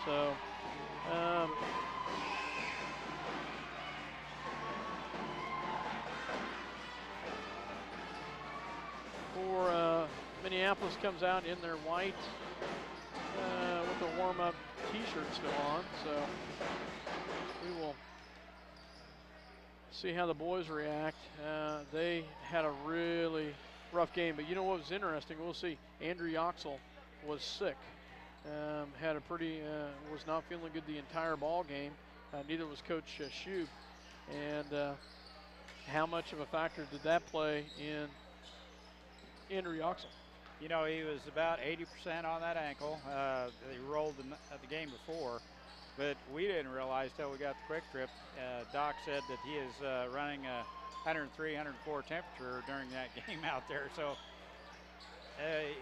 So, for Minneapolis comes out in their white with the warm-up T-shirt still on. So we will see how the boys react. They had a really rough game, but you know what was interesting? We'll see. Andrew Yoxel was sick. Had a pretty was not feeling good the entire ball game. Neither was Coach Shoup. And how much of a factor did that play in Andrew Yoxel? You know, he was about 80% on that ankle. He rolled the game before, but we didn't realize till we got the quick trip. Doc said that he is running a 103, 104 temperature during that game out there. So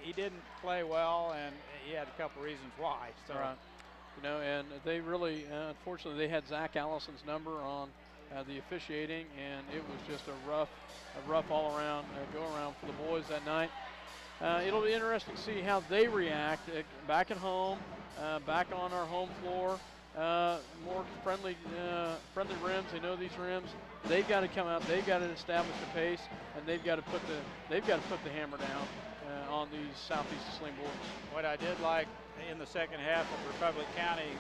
he didn't play well, and he had a couple reasons why. So, right. You know, and they really, unfortunately, they had Zach Allison's number on the officiating, and it was just a rough all-around go-around for the boys that night. It'll be interesting to see how they react back at home, back on our home floor. More friendly rims. They know these rims. They've got to come out. They've got to establish the pace, and they've got to put the hammer down on these Southeast Saline boys. What I did like in the second half of Republic County,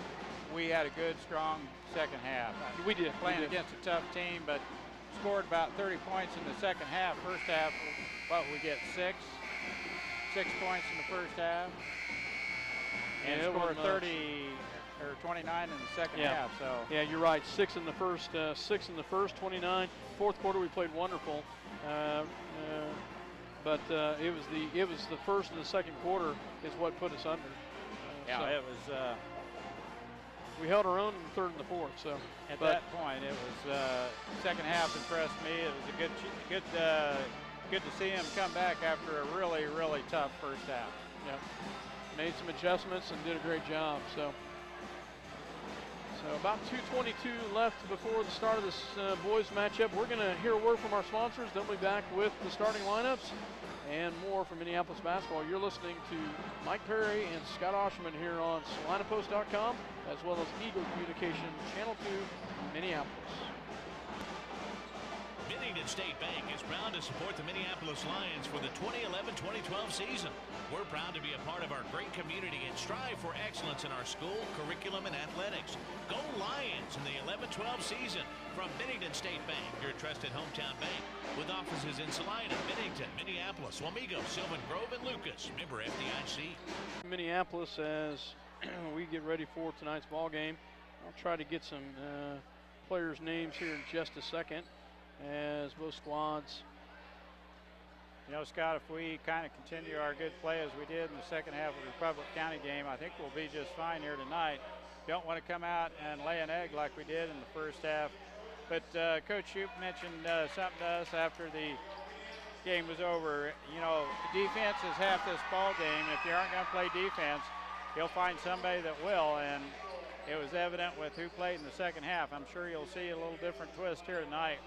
we had a good, strong second half. We did. Playing against a tough team, but scored about 30 points in the second half. First half, we get 6 points in the first half, and scored 30 or 29 in the second half. So yeah, you're right. 6 in the first, 29. Fourth quarter we played wonderful, but it was the first and the second quarter is what put us under. It was. We held our own in the third and the fourth. So at that point, it was second half impressed me. It was good to see him come back after a really, really tough first half. Yeah, made some adjustments and did a great job. So about 2:22 left before the start of this boys matchup. We're going to hear a word from our sponsors. Then we'll be back with the starting lineups and more from Minneapolis basketball. You're listening to Mike Perry and Scott Osherman here on SalinePost.com, as well as Eagle Communication Channel 2, Minneapolis. Bennington State Bank is proud to support the Minneapolis Lions for the 2011-2012 season. We're proud to be a part of our great community and strive for excellence in our school, curriculum, and athletics. Go Lions in the 11-12 season from Bennington State Bank, your trusted hometown bank, with offices in Salina, Bennington, Minneapolis, Wamego, Sylvan Grove, and Lucas. Member FDIC. Minneapolis, as we get ready for tonight's ball game, I'll try to get some players' names here in just a second, as both squads. You know, Scott, if we kind of continue our good play as we did in the second half of the Republic County game, I think we'll be just fine here tonight. Don't want to come out and lay an egg like we did in the first half. But Coach Shoup mentioned something to us after the game was over. You know, defense is half this ball game. If you aren't going to play defense, he'll find somebody that will, and it was evident with who played in the second half. I'm sure you'll see a little different twist here tonight,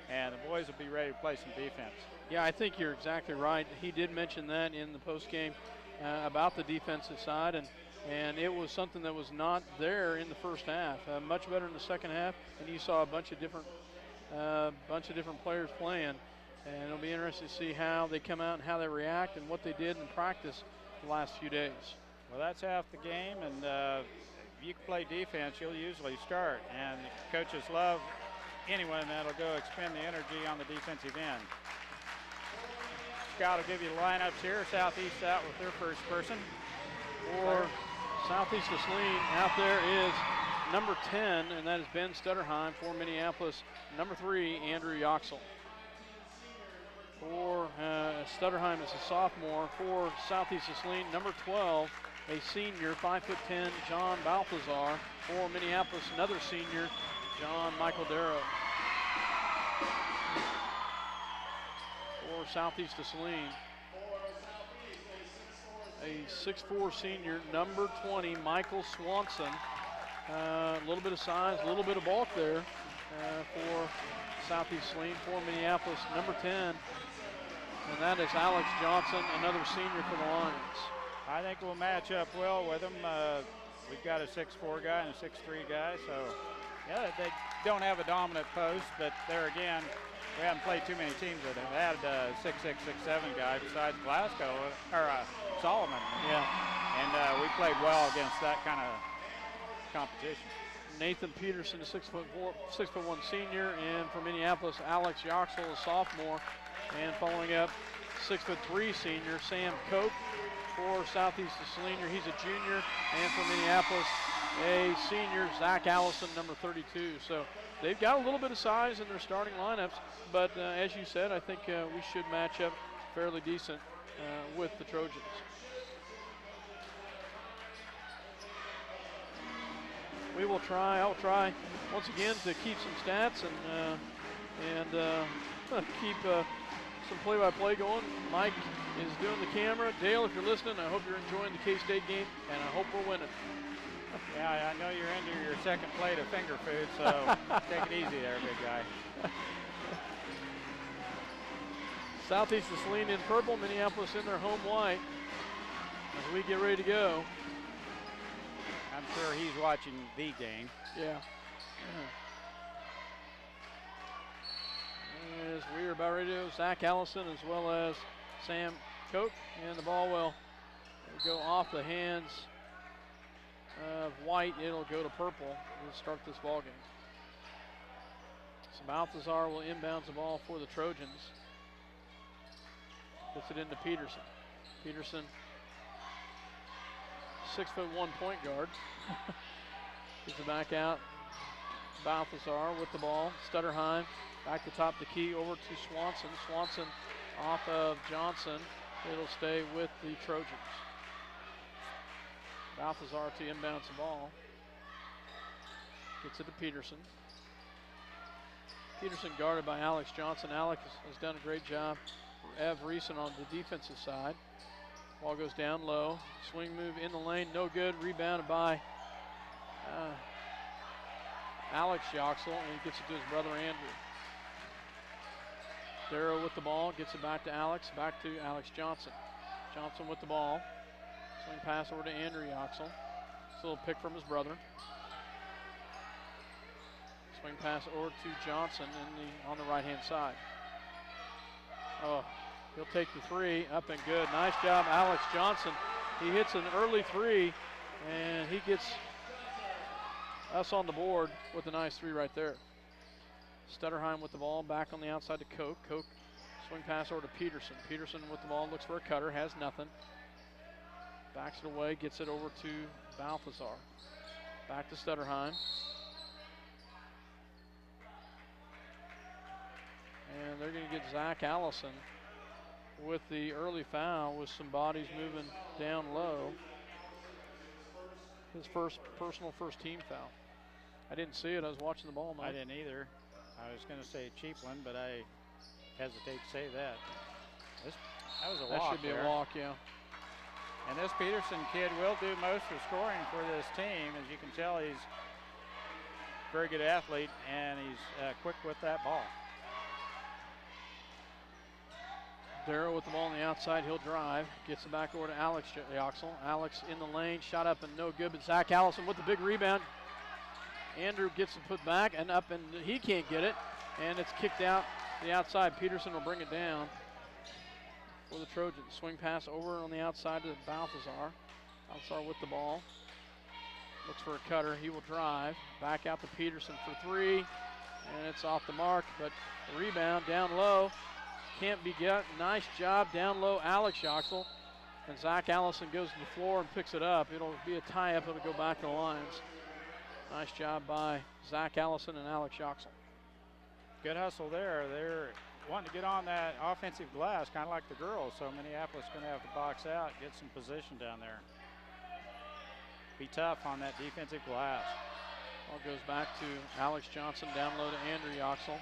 and the boys will be ready to play some defense. Yeah, I think you're exactly right. He did mention that in the postgame about the defensive side, and it was something that was not there in the first half. Much better in the second half, and you saw a bunch of different players playing, and it'll be interesting to see how they come out and how they react and what they did in practice the last few days. Well, that's half the game, and if you can play defense, you'll usually start, and coaches love anyone that'll go expend the energy on the defensive end. Scott will give you the lineups here. Southeast out with their first person. For Southeast Saline, out there is number 10, and that is Ben Stutterheim. For Minneapolis, number 3, Andrew Yoxel. For Stutterheim is a sophomore. For Southeast Saline, number 12, a senior, 5'10", John Balthazar. For Minneapolis, another senior, John Michael Darrow. For Southeast Saline, a 6'4" senior, number 20, Michael Swanson. A little bit of size, a little bit of bulk there for Southeast Saline. For Minneapolis, number 10, and that is Alex Johnson, another senior for the Lions. I think we'll match up well with them. we've got a 6'4" guy and a 6'3" guy, so yeah, they don't have a dominant post, but there again, we haven't played too many teams that have had a 6'6", 6'7" guy besides Glasgow or Solomon. Yeah. And we played well against that kind of competition. Nathan Peterson, a 6'1" senior, and from Minneapolis, Alex Yoxel, a sophomore, and following up, 6'3" senior Sam Cope for Southeast Saline. He's a junior, and from Minneapolis, a senior Zach Allison, number 32. So they've got a little bit of size in their starting lineups, but as you said, I think we should match up fairly decent with the Trojans. I'll try once again to keep some stats and keep some play-by-play going. Mike is doing the camera. Dale, if you're listening, I hope you're enjoying the K-State game, and I hope we're winning. Yeah, I know you're into your second plate of finger food, so take it easy there, big guy. Southeast is Saline in purple, Minneapolis in their home white as we get ready to go. I'm sure he's watching the game. Yeah. As we are about ready to go, Zach Allison as well as Sam Coke, and the ball will go off the hands of white. It'll go to purple to start this ball game. So Balthazar will inbounds the ball for the Trojans. Gets it into Peterson. Peterson, 6'1" point guard. Gets it back out. Balthazar with the ball. Stutterheim back to top the key over to Swanson. Swanson off of Johnson. It'll stay with the Trojans. Balthazar to inbounds the ball. Gets it to Peterson. Peterson guarded by Alex Johnson. Alex has done a great job. Ev Reeson on the defensive side. Ball goes down low. Swing move in the lane, no good. Rebounded by Alex Yoxel, and he gets it to his brother Andrew. Darrow with the ball, gets it back to Alex Johnson. Johnson with the ball. Swing pass over to Andrew Yoxel. It's a little pick from his brother. Swing pass over to Johnson on the right-hand side. Oh, he'll take the three, up and good. Nice job, Alex Johnson. He hits an early three, and he gets us on the board with a nice three right there. Stutterheim with the ball, back on the outside to Koch. Koch, swing pass over to Peterson. Peterson with the ball, looks for a cutter, has nothing. Backs it away, gets it over to Balthazar. Back to Stutterheim. And they're going to get Zach Allison with the early foul with some bodies moving down low. His personal first team foul. I didn't see it. I was watching the ball, Mike. I didn't either. I was going to say Cheapland, but I hesitate to say that. That was a walk. That should be a walk, yeah. And this Peterson kid will do most of the scoring for this team. As you can tell, he's a very good athlete, and he's quick with that ball. Darrow with the ball on the outside, he'll drive. Gets it back over to Alex Yoxel. Alex in the lane, shot up and no good, but Zach Allison with the big rebound. Andrew gets it put back and up, and he can't get it. And it's kicked out the outside. Peterson will bring it down for the Trojans. Swing pass over on the outside to Balthazar. Balthazar with the ball. Looks for a cutter. He will drive. Back out to Peterson for three. And it's off the mark, but the rebound down low. Can't be got. Nice job down low, Alex Yoxel. And Zach Allison goes to the floor and picks it up. It'll be a tie-up. It'll go back to the Lions. Nice job by Zach Allison and Alex Yoxel. Good hustle there. They're wanting to get on that offensive glass, kind of like the girls. So Minneapolis is going to have to box out, get some position down there. Be tough on that defensive glass. Ball goes back to Alex Johnson, down low to Andrew Yoxel.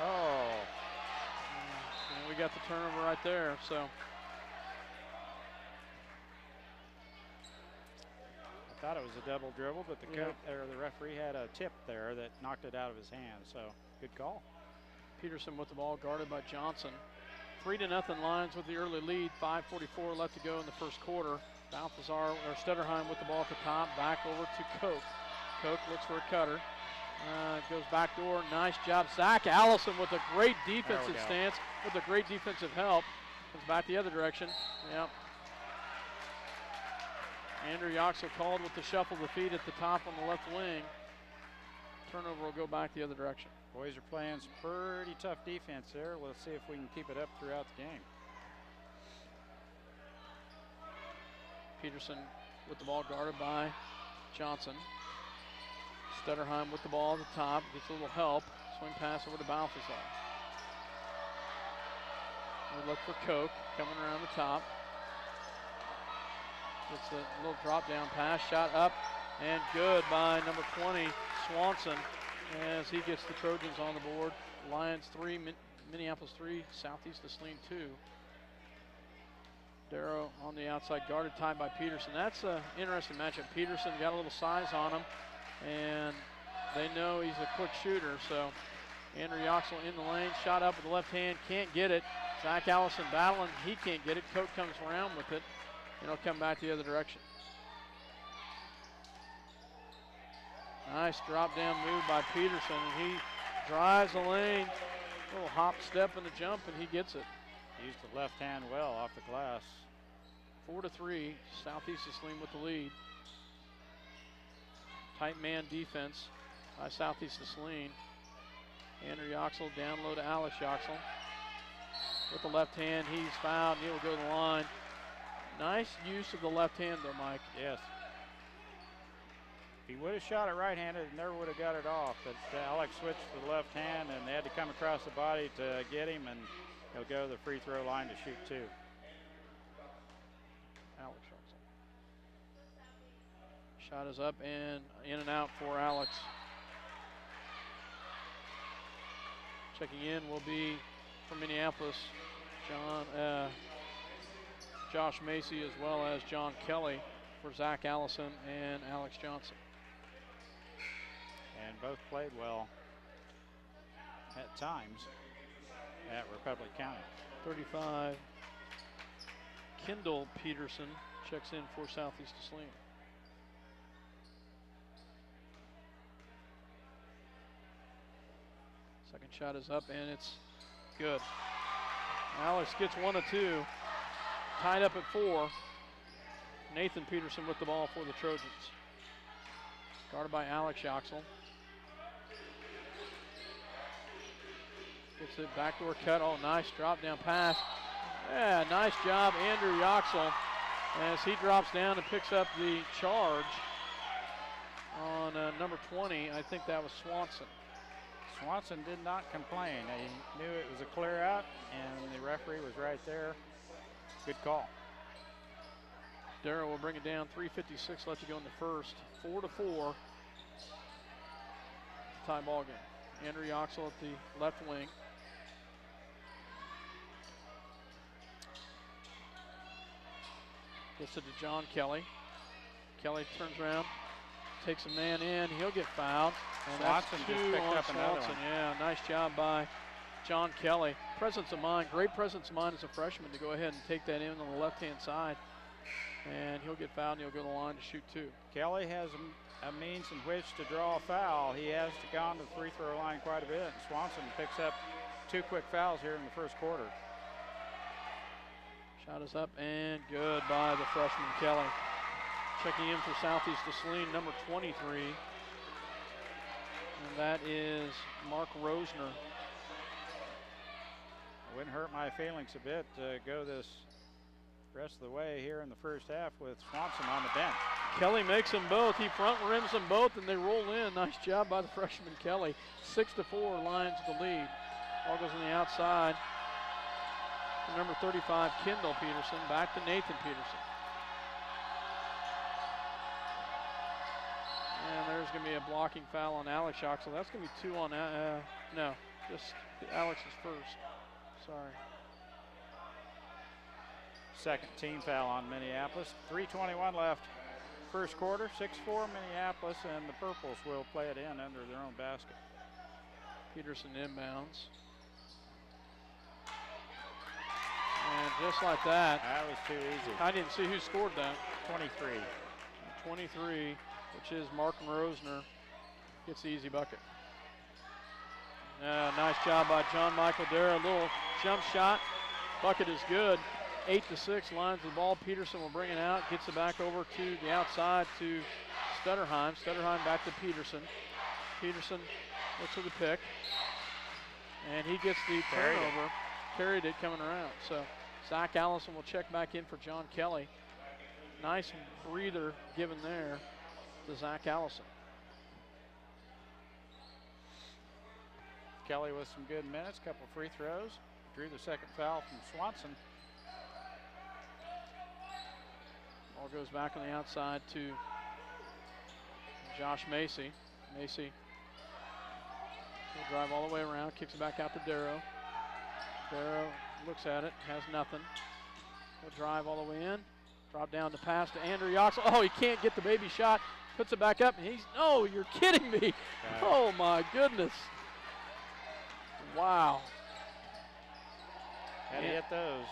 Oh. And we got the turnover right there, so. I thought it was a double dribble, but the referee had a tip there that knocked it out of his hand, so good call. Peterson with the ball, guarded by Johnson. 3-0 Lions with the early lead. 5:44 left to go in the first quarter. Balthazar or Stutterheim with the ball at the top. Back over to Koch. Koch looks for a cutter. Goes back door. Nice job. Zach Allison with a great defensive stance, with a great defensive help. Comes back the other direction. Yep. Andrew Yoxel called with the shuffle of the feet at the top on the left wing. Turnover will go back the other direction. Boys are playing some pretty tough defense there. Let's see if we can keep it up throughout the game. Peterson with the ball guarded by Johnson. Stutterheim with the ball at the top, gets a little help. Swing pass over to Balthazar. We look for Koch coming around the top. Gets a little drop down pass, shot up and good by number 20, Swanson, as he gets the Trojans on the board. Lions 3, Minneapolis 3, Southeast Saline 2. Darrow on the outside, guarded, tied by Peterson. That's an interesting matchup. Peterson got a little size on him, and they know he's a quick shooter, so Andrew Yoxel in the lane, shot up with the left hand, can't get it. Zach Allison battling, he can't get it. Koch comes around with it, and he'll come back the other direction. Nice drop down move by Peterson, and he drives the lane, little hop, step, and a jump, and he gets it. Used the left hand well off the glass. 4-3, Southeast Saline with the lead. Tight man defense by Southeast Saline. Andrew Yoxel down low to Alex Yoxel. With the left hand, he's fouled. He'll go to the line. Nice use of the left hand though, Mike. Yes. If he would have shot it right-handed, he never would have got it off. But Alex switched to the left hand, and they had to come across the body to get him, and he'll go to the free throw line to shoot two. Alex Yoxel. Shot is up and in and out for Alex. Checking in will be from Minneapolis, Josh Macy, as well as John Kelly for Zach Allison and Alex Johnson. And both played well at times at Republic County. 35, Kendall Peterson checks in for Southeast Saline. Second shot is up and it's good. Alex gets 1 of 2, tied up at 4. Nathan Peterson with the ball for the Trojans. Guarded by Alex Yoxel. Gets it, backdoor cut, oh nice drop down pass. Yeah, nice job Andrew Yoxel as he drops down and picks up the charge on number 20. I think that was Swanson. Swanson did not complain. He knew it was a clear out and the referee was right there. Good call. Darrow will bring it down, 3:56 left to go in the first. 4-4. Tie ball game. Andrew Yoxel at the left wing. Gets it to John Kelly. Kelly turns around, takes a man in. He'll get fouled. And Swanson that's 2 just picked on up another Swanson. one. Yeah, nice job by John Kelly. Presence of mind, great presence of mind as a freshman to go ahead and take that in on the left-hand side. And he'll get fouled and he'll go to the line to shoot 2. Kelly has a means in which to draw a foul. He has to go on to the free throw line quite a bit. And Swanson picks up 2 quick fouls here in the first quarter. Shot is up and good by the freshman Kelly. Checking in for Southeast Saline, number 23. And that is Mark Rosner. It wouldn't hurt my feelings a bit to go this rest of the way here in the first half with Swanson on the bench. Kelly makes them both. He front rims them both and they roll in. Nice job by the freshman Kelly. 6-4, Lions the lead. Ball goes on the outside. Number 35, Kendall Peterson. Back to Nathan Peterson. And there's going to be a blocking foul on Alex Yoxel. That's going to be 2 on, no, just Alex's first. Sorry. Second team foul on Minneapolis. 3:21 left. First quarter, 6-4 Minneapolis, and the Purples will play it in under their own basket. Peterson inbounds. And just like that. That was too easy. I didn't see who scored that. 23. 23, which is Mark Rosner, gets the easy bucket. Nice job by John Michael Darrow. Little jump shot. Bucket is good. 8-6, lines the ball. Peterson will bring it out, gets it back over to the outside to Stutterheim. Stutterheim back to Peterson. Peterson looks for the pick. And he gets the turnover. Carried it coming around. So Zach Allison will check back in for John Kelly. Nice breather given there to Zach Allison. Kelly with some good minutes, couple free throws. Drew the second foul from Swanson. Ball goes back on the outside to Josh Macy. Macy will drive all the way around, kicks it back out to Darrow. Darrow looks at it, has nothing. Will drive all the way in. Drop down to pass to Andrew Yoxel. Oh, he can't get the baby shot. Puts it back up, and no, you're kidding me. Oh, my goodness. Wow. Had to hit those.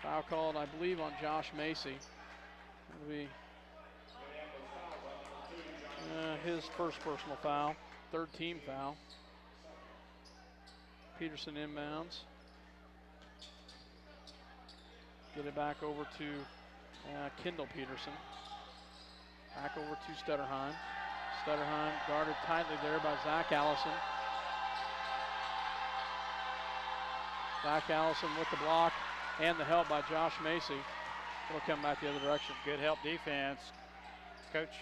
Foul called, I believe, on Josh Macy. It'll be his first personal foul, third team foul. Peterson inbounds. Get it back over to Kendall Peterson. Back over to Stutterheim. Stutterheim guarded tightly there by Zach Allison. Zach Allison with the block and the help by Josh Macy. It'll come back the other direction. Good help defense. Coach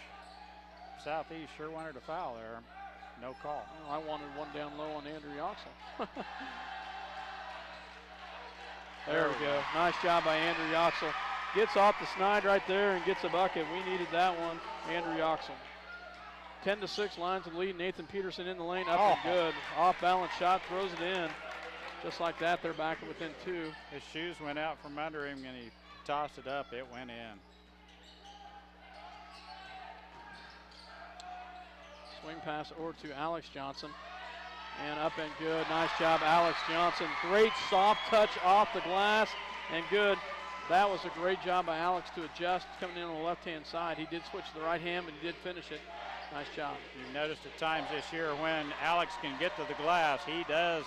Southeast sure wanted a foul there. No call. Well, I wanted one down low on Andrew Yoxel. There we go. Nice job by Andrew Yoxel. Gets off the snide right there and gets a bucket. We needed that one. Andrew Yoxel. 10-6, lines the lead. Nathan Peterson in the lane, up and good. Off balance shot, throws it in. Just like that, they're back within 2. His shoes went out from under him and he tossed it up. It went in. Swing pass over to Alex Johnson. And up and good. Nice job, Alex Johnson. Great soft touch off the glass and good. That was a great job by Alex to adjust coming in on the left-hand side. He did switch to the right hand, but he did finish it. Nice job. You've noticed at times this year when Alex can get to the glass, he does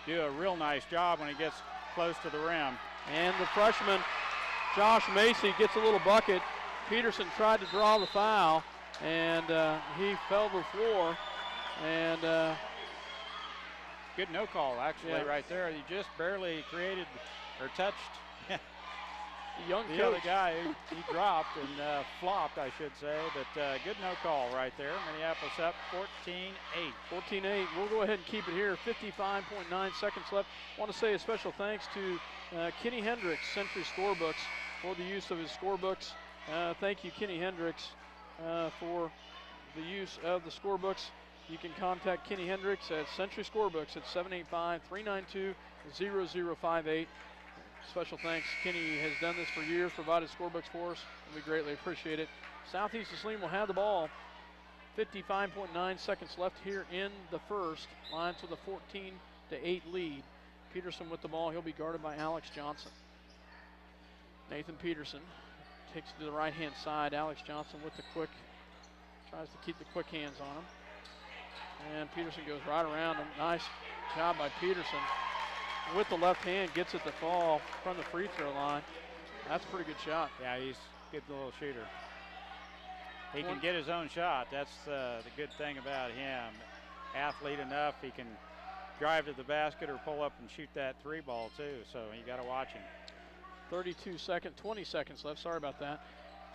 do a real nice job when he gets close to the rim. And the freshman, Josh Macy, gets a little bucket. Peterson tried to draw the foul, and he fell to the floor. And good no call, actually, right there. He just barely created or touched the other guy. He dropped and flopped, I should say, but good no call right there. Minneapolis up 14-8. 14-8. We'll go ahead and keep it here. 55.9 seconds left. I want to say a special thanks to Kenny Hendricks, Century Scorebooks, for the use of his scorebooks. Thank you, Kenny Hendricks, for the use of the scorebooks. You can contact Kenny Hendricks at Century Scorebooks at 785-392-0058. Special thanks. Kenny has done this for years, provided scorebooks for us, and we greatly appreciate it. Southeast of Saline will have the ball. 55.9 seconds left here in the first. Lions with a 14-8 lead. Peterson with the ball. He'll be guarded by Alex Johnson. Nathan Peterson takes it to the right-hand side. Alex Johnson with the quick, tries to keep the quick hands on him. And Peterson goes right around him. Nice job by Peterson. With the left hand, gets it to fall from the free throw line. That's a pretty good shot. Yeah, he's a good little shooter. He can get his own shot. That's the good thing about him. Athlete enough, he can drive to the basket or pull up and shoot that three ball too, so you got to watch him. 20 seconds left, sorry about that.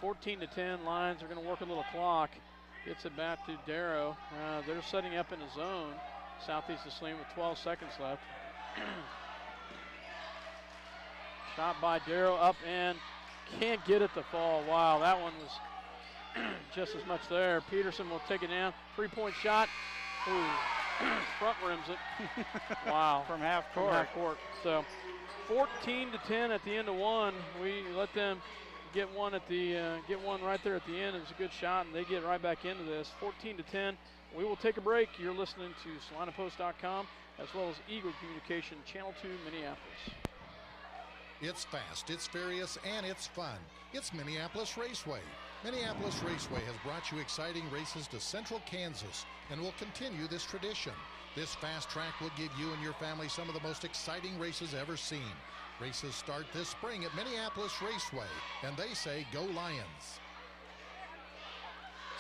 14-10, Lions are going to work a little clock. Gets it back to Darrow. They're setting up in a zone. Southeast of Saline with 12 seconds left. Shot by Darrow, up and can't get it to fall. Wow, that one was just as much there. Peterson will take it down. 3-point shot. Ooh, front rims it. Wow. From half court. From half court. So 14-10 at the end of one. We let them get one at the get one right there at the end. It was a good shot, and they get right back into this. 14-10. We will take a break. You're listening to SalinaPost.com as well as Eagle Communication Channel 2 Minneapolis. It's fast, it's furious, and it's fun. It's Minneapolis Raceway. Minneapolis Raceway has brought you exciting races to central Kansas and will continue this tradition. This fast track will give you and your family some of the most exciting races ever seen. Races start this spring at Minneapolis Raceway, and they say go Lions.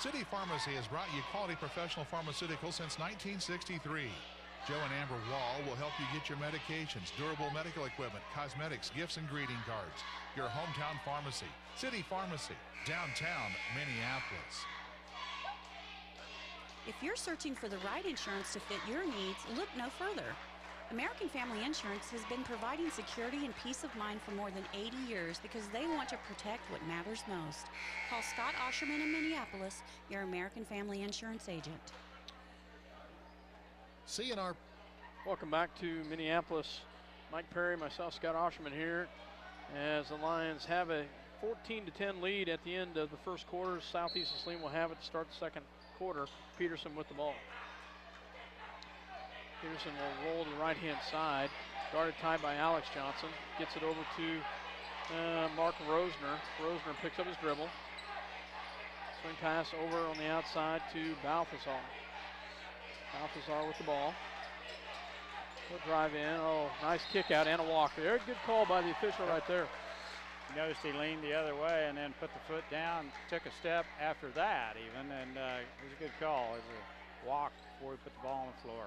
City Pharmacy has brought you quality professional pharmaceuticals since 1963. Joe and Amber Wall will help you get your medications, durable medical equipment, cosmetics, gifts, and greeting cards. Your hometown pharmacy, City Pharmacy, downtown Minneapolis. If you're searching for the right insurance to fit your needs, look no further. American Family Insurance has been providing security and peace of mind for more than 80 years because they want to protect what matters most. Call Scott Osherman in Minneapolis, your American Family Insurance agent. CNR. Welcome back to Minneapolis. Mike Perry, myself, Scott Osherman here, as the Lions have a 14-10 lead at the end of the first quarter. Southeast of Saline will have it to start the second quarter. Peterson with the ball. Peterson will roll to the right-hand side. Guarded tied by Alex Johnson. Gets it over to Mark Rosner. Rosner picks up his dribble. Swing pass over on the outside to Balthazar. Balthazar with the ball. Good drive in. Oh, nice kick out and a walk there. Good call by the official right there. Noticed he leaned the other way and then put the foot down, took a step after that even, and it was a good call. It was a walk before he put the ball on the floor.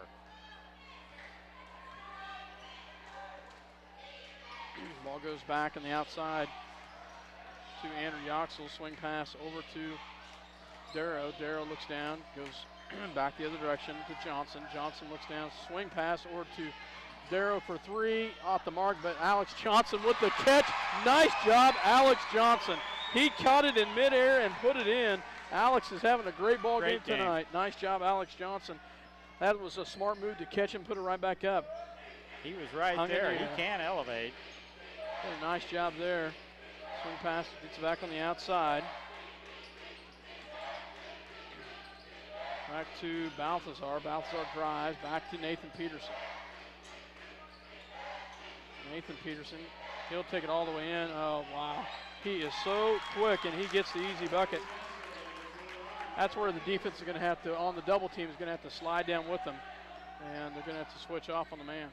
Ball goes back on the outside to Andrew Yoxel. Swing pass over to Darrow. Darrow looks down, goes back the other direction to Johnson. Johnson looks down, swing pass over to Darrow for three, off the mark, but Alex Johnson with the catch. Nice job, Alex Johnson. He caught it in midair and put it in. Alex is having a great ball game tonight. Nice job, Alex Johnson. That was a smart move to catch him, put it right back up. He was right there. He can elevate. Did a nice job there. Swing pass, gets back on the outside. Back to Balthazar. Balthazar drives back to Nathan Peterson. Nathan Peterson, he'll take it all the way in. Oh, wow. He is so quick, and he gets the easy bucket. That's where the defense is going to have to, on the double team, is going to have to slide down with them, and they're going to have to switch off on the man.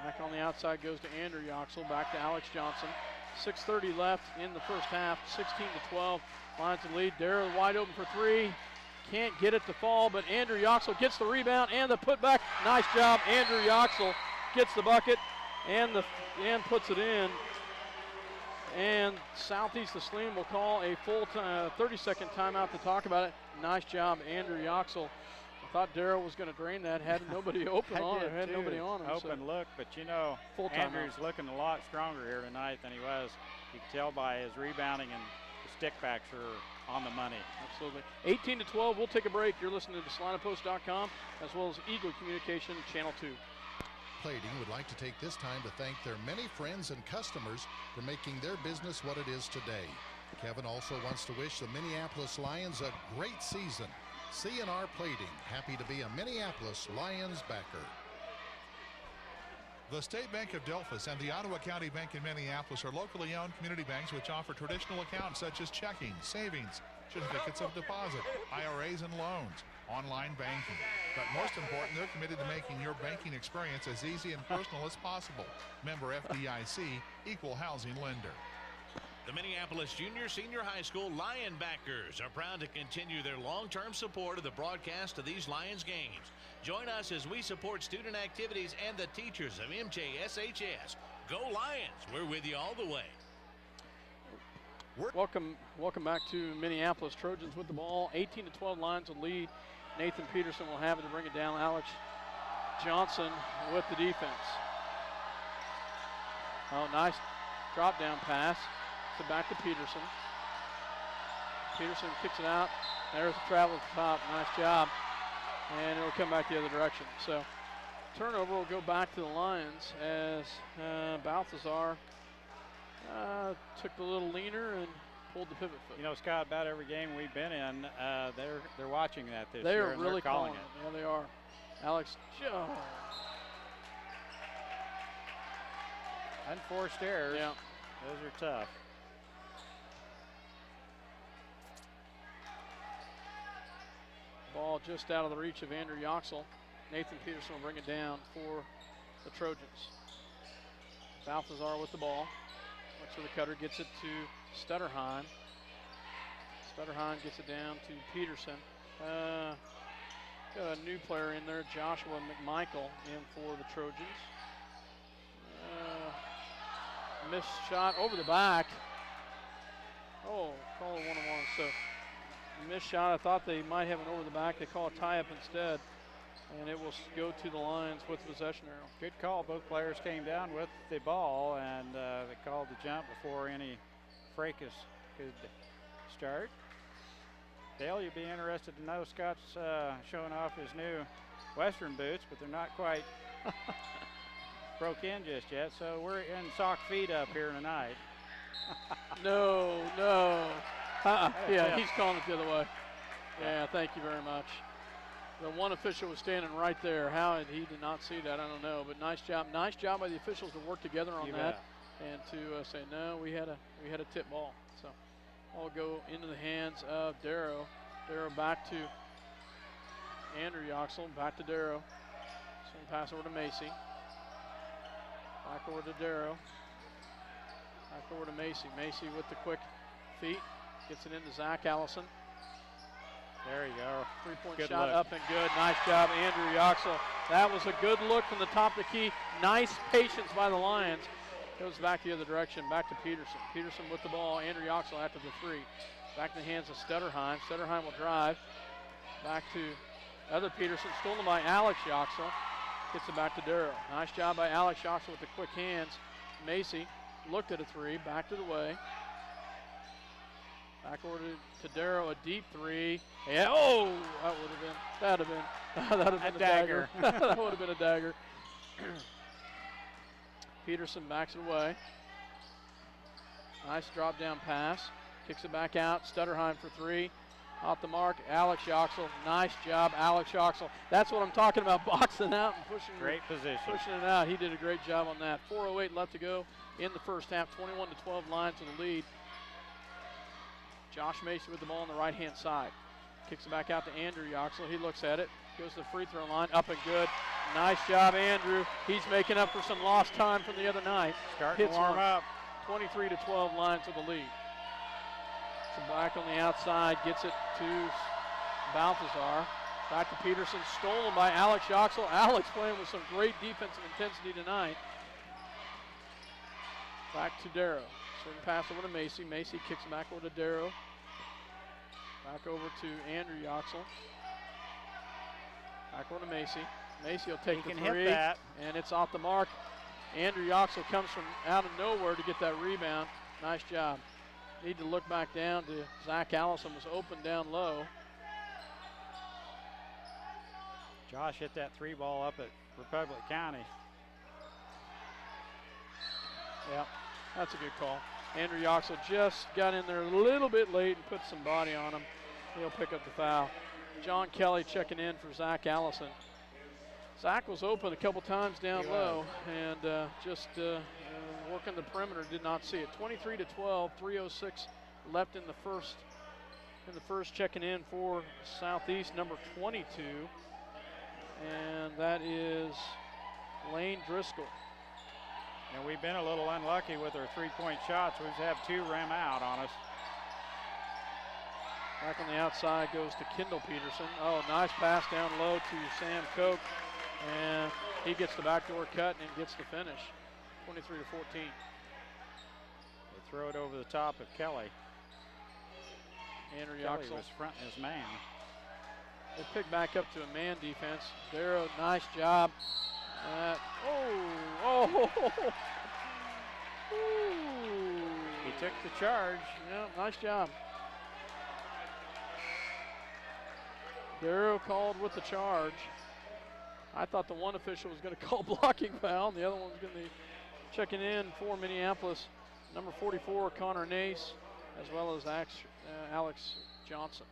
Back on the outside goes to Andrew Yoxel, back to Alex Johnson. 6:30 left in the first half, 16-12. Lions in lead. Darrow wide open for three. Can't get it to fall, but Andrew Yoxel gets the rebound and the putback. Nice job. Andrew Yoxel gets the bucket and puts it in. And Southeast of Saline will call a full 30-second timeout to talk about it. Nice job, Andrew Yoxel. I thought Darrow was going to drain that. Had nobody open on him. Had nobody on him. Open look, but you know, Andrew's looking a lot stronger here tonight than he was. You can tell by his rebounding, and the stickbacks are on the money. Absolutely. 18-12. We'll take a break. You're listening to SalinaPost.com as well as Eagle Communication Channel 2. Plating would like to take this time to thank their many friends and customers for making their business what it is today. Kevin also wants to wish the Minneapolis Lions a great season. CNR Plating, happy to be a Minneapolis Lions backer. The State Bank of Delphus and the Ottawa County Bank in Minneapolis are locally owned community banks which offer traditional accounts such as checking, savings, certificates of deposit, IRAs, and loans, online banking. But most important, they're committed to making your banking experience as easy and personal as possible. Member FDIC, equal housing lender. The Minneapolis Junior Senior High School Lion backers are proud to continue their long-term support of the broadcast of these Lions games. Join us as we support student activities and the teachers of MJSHS. Go Lions! We're with you all the way. Welcome back to Minneapolis. Trojans with the ball. 18-12 Lions will lead. Nathan Peterson will have it to bring it down. Alex Johnson with the defense. Oh, nice drop down pass. So back to Peterson. Peterson kicks it out. There's the travel at the top. Nice job. And it'll come back the other direction. So turnover will go back to the Lions as Balthazar took the little leaner and pulled the pivot foot. You know, Scott, about every game we've been in, they're watching that this They year. are and really they're calling it. Yeah, they are. Alex Jones. Unforced errors. Yeah. Those are tough. Ball just out of the reach of Andrew Yoxel. Nathan Peterson will bring it down for the Trojans. Balthazar with the ball. Looks for the cutter, gets it to Stutterheim. Stutterheim gets it down to Peterson. Got a new player in there, Joshua McMichael, in for the Trojans. Missed shot over the back. Oh, call a one-on-one. So missed shot. I thought they might have an over the back. They call a tie-up instead, and it will go to the Lions with the possession arrow. Good call. Both players came down with the ball, and they called the jump before any fracas could start. Dale, you'd be interested to know Scott's showing off his new Western boots, but they're not quite broke in just yet, so we're in sock feet up here tonight. No. Yeah, he's calling it the other way. Yeah, thank you very much. The one official was standing right there. How he did not see that, I don't know. But nice job. Nice job by the officials to work together on that and to say, no, we had a tip ball. So all go into the hands of Darrow. Darrow back to Andrew Yoxel. Back to Darrow. Swing pass over to Macy. Back over to Darrow. Back over to Macy. Macy with the quick feet. Gets it into Zach Allison. There you go. Three-point shot up and good. Nice job, Andrew Yoxel. That was a good look from the top of the key. Nice patience by the Lions. Goes back the other direction, back to Peterson. Peterson with the ball. Andrew Yoxel after the three. Back in the hands of Stutterheim. Stutterheim will drive. Back to other Peterson. Stolen by Alex Yoxel. Gets it back to Darrow. Nice job by Alex Yoxel with the quick hands. Macy looked at a three. Back to the way. Back over to Darrow, a deep three. Yeah, oh, that would have been a dagger. That would have been a dagger. Peterson backs it away. Nice drop down pass. Kicks it back out. Stutterheim for three. Off the mark, Alex Yoxel. Nice job, Alex Yoxel. That's what I'm talking about, boxing out and pushing. Great position. Pushing it out. He did a great job on that. 4:08 left to go in the first half. 21-12 Lions with the lead. Josh Macy with the ball on the right-hand side. Kicks it back out to Andrew Yoxel. He looks at it. Goes to the free throw line. Up and good. Nice job, Andrew. He's making up for some lost time from the other night. Starting to warm up. 23-12 Lions with the lead. So back on the outside. Gets it to Balthazar. Back to Peterson. Stolen by Alex Yoxel. Alex playing with some great defensive intensity tonight. Back to Darrow. Swing pass over to Macy. Macy kicks back over to Darrow. Back over to Andrew Yoxel. Back over to Macy. Macy will take the three. Hit that. And it's off the mark. Andrew Yoxel comes from out of nowhere to get that rebound. Nice job. Need to look back down to Zach Allison. Was open down low. Josh hit that three ball up at Republic County. Yeah, that's a good call. Andrew Yoxel just got in there a little bit late and put some body on him. He'll pick up the foul. John Kelly checking in for Zach Allison. Zach was open a couple times down low and just working the perimeter, did not see it. 23-12, 3:06 left in the first. Checking in for Southeast, number 22, and that is Lane Driscoll. And we've been a little unlucky with our three-point shots. We've had two rim out on us. Back on the outside goes to Kendall Peterson. Oh, nice pass down low to Sam Koch. And he gets the backdoor cut and gets the finish. 23-14. They throw it over the top of Kelly. Andrew Kelly Yoxel was fronting his man. They pick back up to a man defense. Darrow, nice job. He took the charge. Yeah, nice job. Darrow called with the charge. I thought the one official was going to call blocking foul, and the other one was going to be checking in for Minneapolis. Number 44, Connor Nace. as well as Alex Johnson.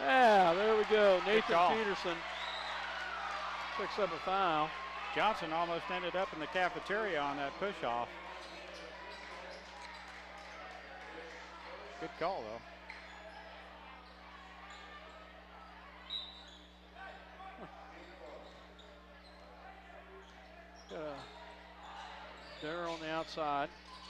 Yeah, there we go. Nathan Peterson picks up a foul. Johnson almost ended up in the cafeteria on that push-off. Good call, though. Darrow on the outside.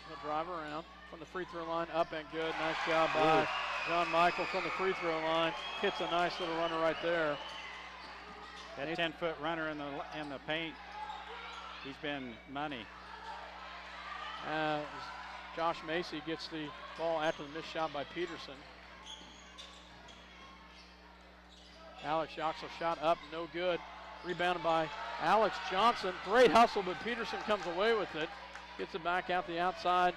He'll drive around from the free throw line. Up and good. Nice job by John Michael from the free throw line. Hits a nice little runner right there. That 10-foot runner in the paint, he's been money. Josh Macy gets the ball after the missed shot by Peterson. Alex Yoxel shot up, no good. Rebounded by Alex Johnson. Great hustle, but Peterson comes away with it. Gets it back out the outside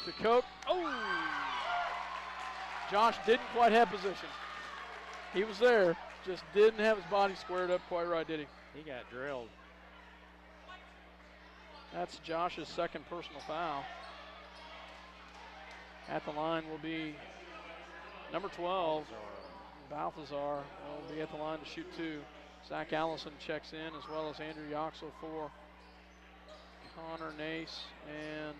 to Koch. Oh! Josh didn't quite have position. He was there, just didn't have his body squared up quite right, did he? He got drilled. That's Josh's second personal foul. At the line will be number 12, Balthazar will be at the line to shoot 2. Zach Allison checks in, as well as Andrew Yoxel for Connor Nace and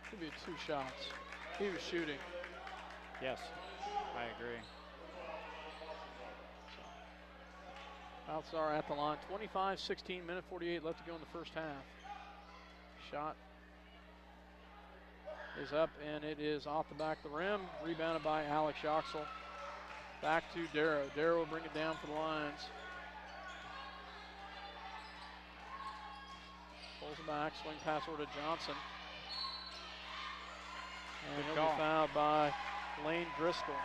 could be 2 shots. He was shooting. Yes, I agree. Balthazar at the line. 25-16, minute 48 left to go in the first half. Shot is up, and it is off the back of the rim. Rebounded by Alex Yoxel. Back to Darrow. Darrow will bring it down for the Lions. Pulls it back, swing pass over to Johnson. And he'll be fouled by Lane Driscoll.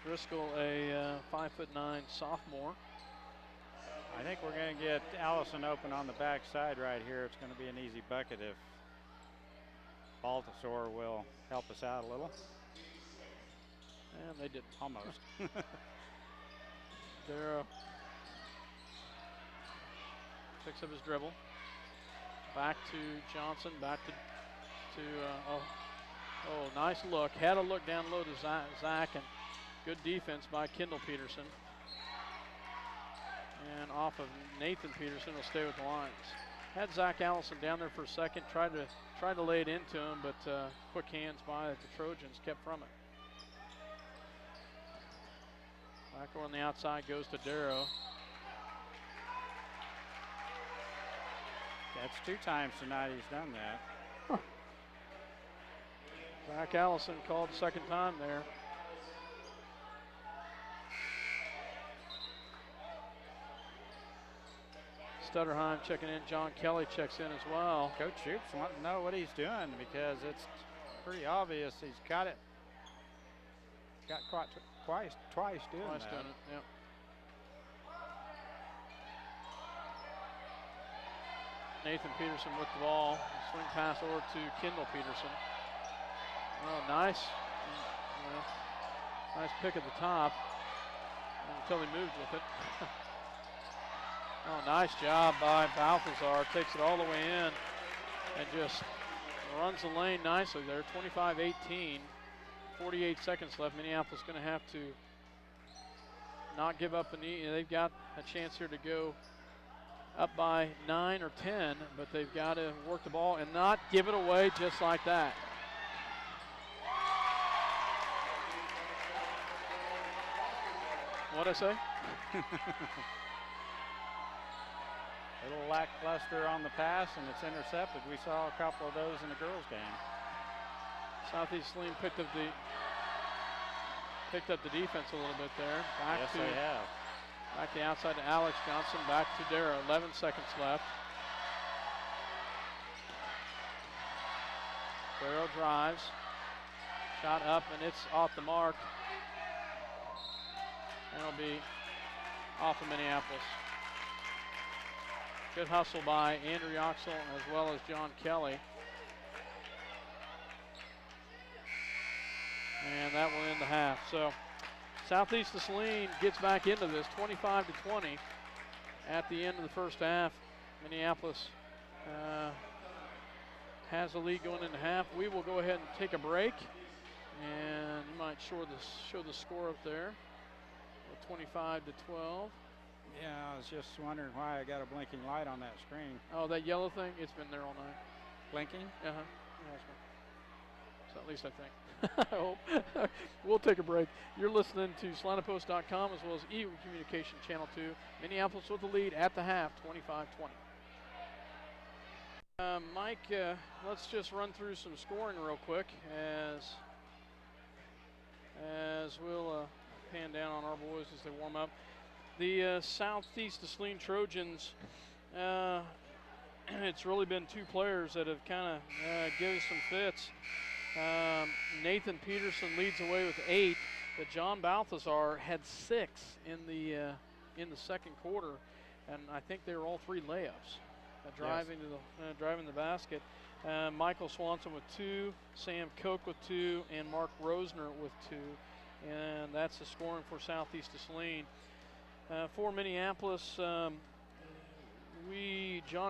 Driscoll, a 5'9" sophomore. I think we're going to get Allison open on the backside right here. It's going to be an easy bucket if Balthazar will help us out a little. And they did almost. Darrow picks up his dribble. Back to Johnson, back to nice look. Had a look down low to Zach, and good defense by Kendall Peterson. And off of Nathan Peterson will stay with the Lions. Had Zach Allison down there for a second, tried to lay it into him, but quick hands by the Trojans kept from it. Back over on the outside goes to Darrow. That's 2 times tonight he's done that. Huh. Zach Allison called the second time there. Stutterheim checking in. John Kelly checks in as well. Coach Shoops wants to know what he's doing because it's pretty obvious he's got it. Got caught twice doing that. Twice doing it, yep. Nathan Peterson with the ball. Swing pass over to Kendall Peterson. Oh, nice. Nice pick at the top until he moved with it. Oh, nice job by Balthazar. Takes it all the way in and just runs the lane nicely there. 25-18. 48 seconds left. Minneapolis going to have to not give up they've got a chance here to go up by 9 or 10, but they've got to work the ball and not give it away just like that. What'd I say? A little lackluster on the pass, and it's intercepted. We saw a couple of those in the girls' game. Southeast Saline picked up the defense a little bit there. Yes, they have. Back the outside to Alex Johnson, back to Darrow. 11 seconds left. Darrow drives. Shot up, and it's off the mark. That'll be off of Minneapolis. Good hustle by Andrew Yoxel as well as John Kelly. And that will end the half. So Southeast of Saline gets back into this 25-20 at the end of the first half. Minneapolis has a lead going into half. We will go ahead and take a break. And you might show the score up there. 25-12. Yeah, I was just wondering why I got a blinking light on that screen. Oh, that yellow thing? It's been there all night. Blinking? Uh-huh. Yeah, so at least I think. I hope. We'll take a break. You're listening to SalinePost.com as well as E Communication Channel 2. Minneapolis with the lead at the half, 25-20. Mike, let's just run through some scoring real quick as we'll pan down on our boys as they warm up. The Southeast of Saline Trojans, it's really been two players that have kind of given us some fits. Nathan Peterson leads away with 8, but John Balthazar had 6 in the second quarter, and I think they were all 3 layups, driving the basket. Michael Swanson with 2, Sam Koch with 2, and Mark Rosner with 2, and that's the scoring for Southeast of Saline. For Minneapolis, John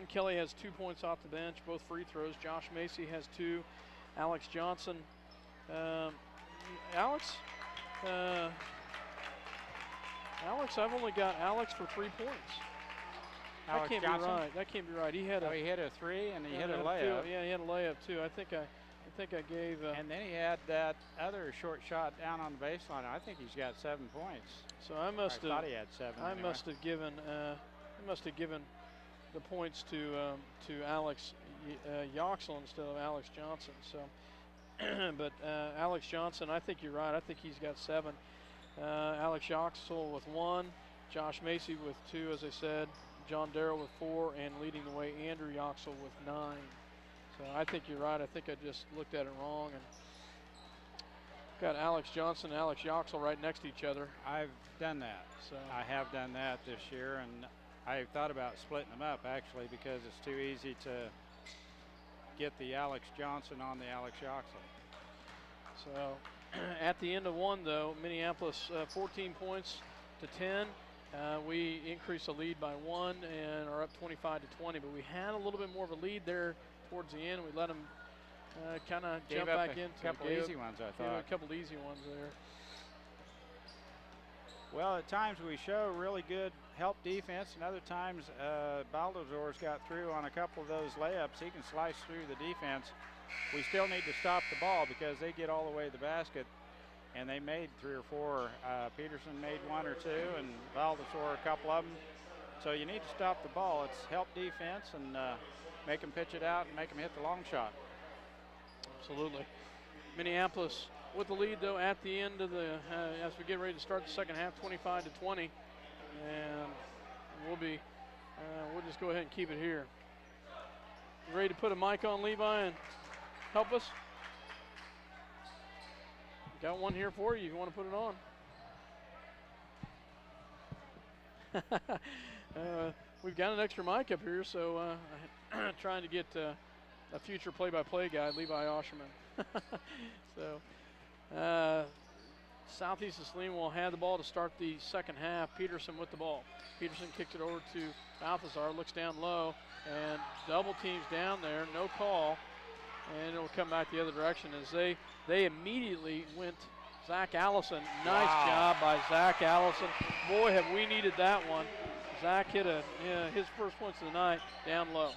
Kelly has 2 points off the bench, both free throws. Josh Macy has 2. Alex Johnson. Alex, I've only got Alex for 3 points. Alex that can't Johnson? be right. That can't be right. He had he hit a 3 and he hit a layup. Yeah, he had a layup too. I think I gave. And then he had that other short shot down on the baseline. I think he's got 7 points. So I thought he had 7. I must have given. I must have given the points to Alex Yoxel instead of Alex Johnson. So, but Alex Johnson, I think you're right. I think he's got 7. Alex Yoxel with 1. Josh Macy with 2, as I said. John Darrow with 4, and leading the way, Andrew Yoxel with 9. So I think you're right. I think I just looked at it wrong and got Alex Johnson and Alex Yoxel right next to each other. I've done that. So I have done that this year, and I thought about splitting them up actually because it's too easy to get the Alex Johnson on the Alex Yoxel. So at the end of one, though, Minneapolis 14 points to 10. We increased the lead by 1 and are up 25-20. But we had a little bit more of a lead there towards the end. We let them kind of jump back into a couple easy ones, I thought. A couple easy ones there. Well, at times we show really good help defense, and other times Baldazor's got through on a couple of those layups. He can slice through the defense. We still need to stop the ball because they get all the way to the basket, and they made 3 or 4. Peterson made 1 or 2, and Baldazor a couple of them. So you need to stop the ball. It's help defense and make them pitch it out and make them hit the long shot. Absolutely. Minneapolis with the lead, though, at the end of the, as we get ready to start the second half, 25-20. And we'll just go ahead and keep it here. You ready to put a mic on, Levi, and help us? Got one here for you if you want to put it on. We've got an extra mic up here, so trying to get a future play-by-play guy, Levi Osherman. So Southeast of Saline will have the ball to start the second half. Peterson with the ball. Peterson kicks it over to Balthazar, looks down low, and double teams down there, no call, and it'll come back the other direction as they immediately went Zach Allison. Nice job by Zach Allison. Boy, have we needed that one. Zach hit his first points of the night down low.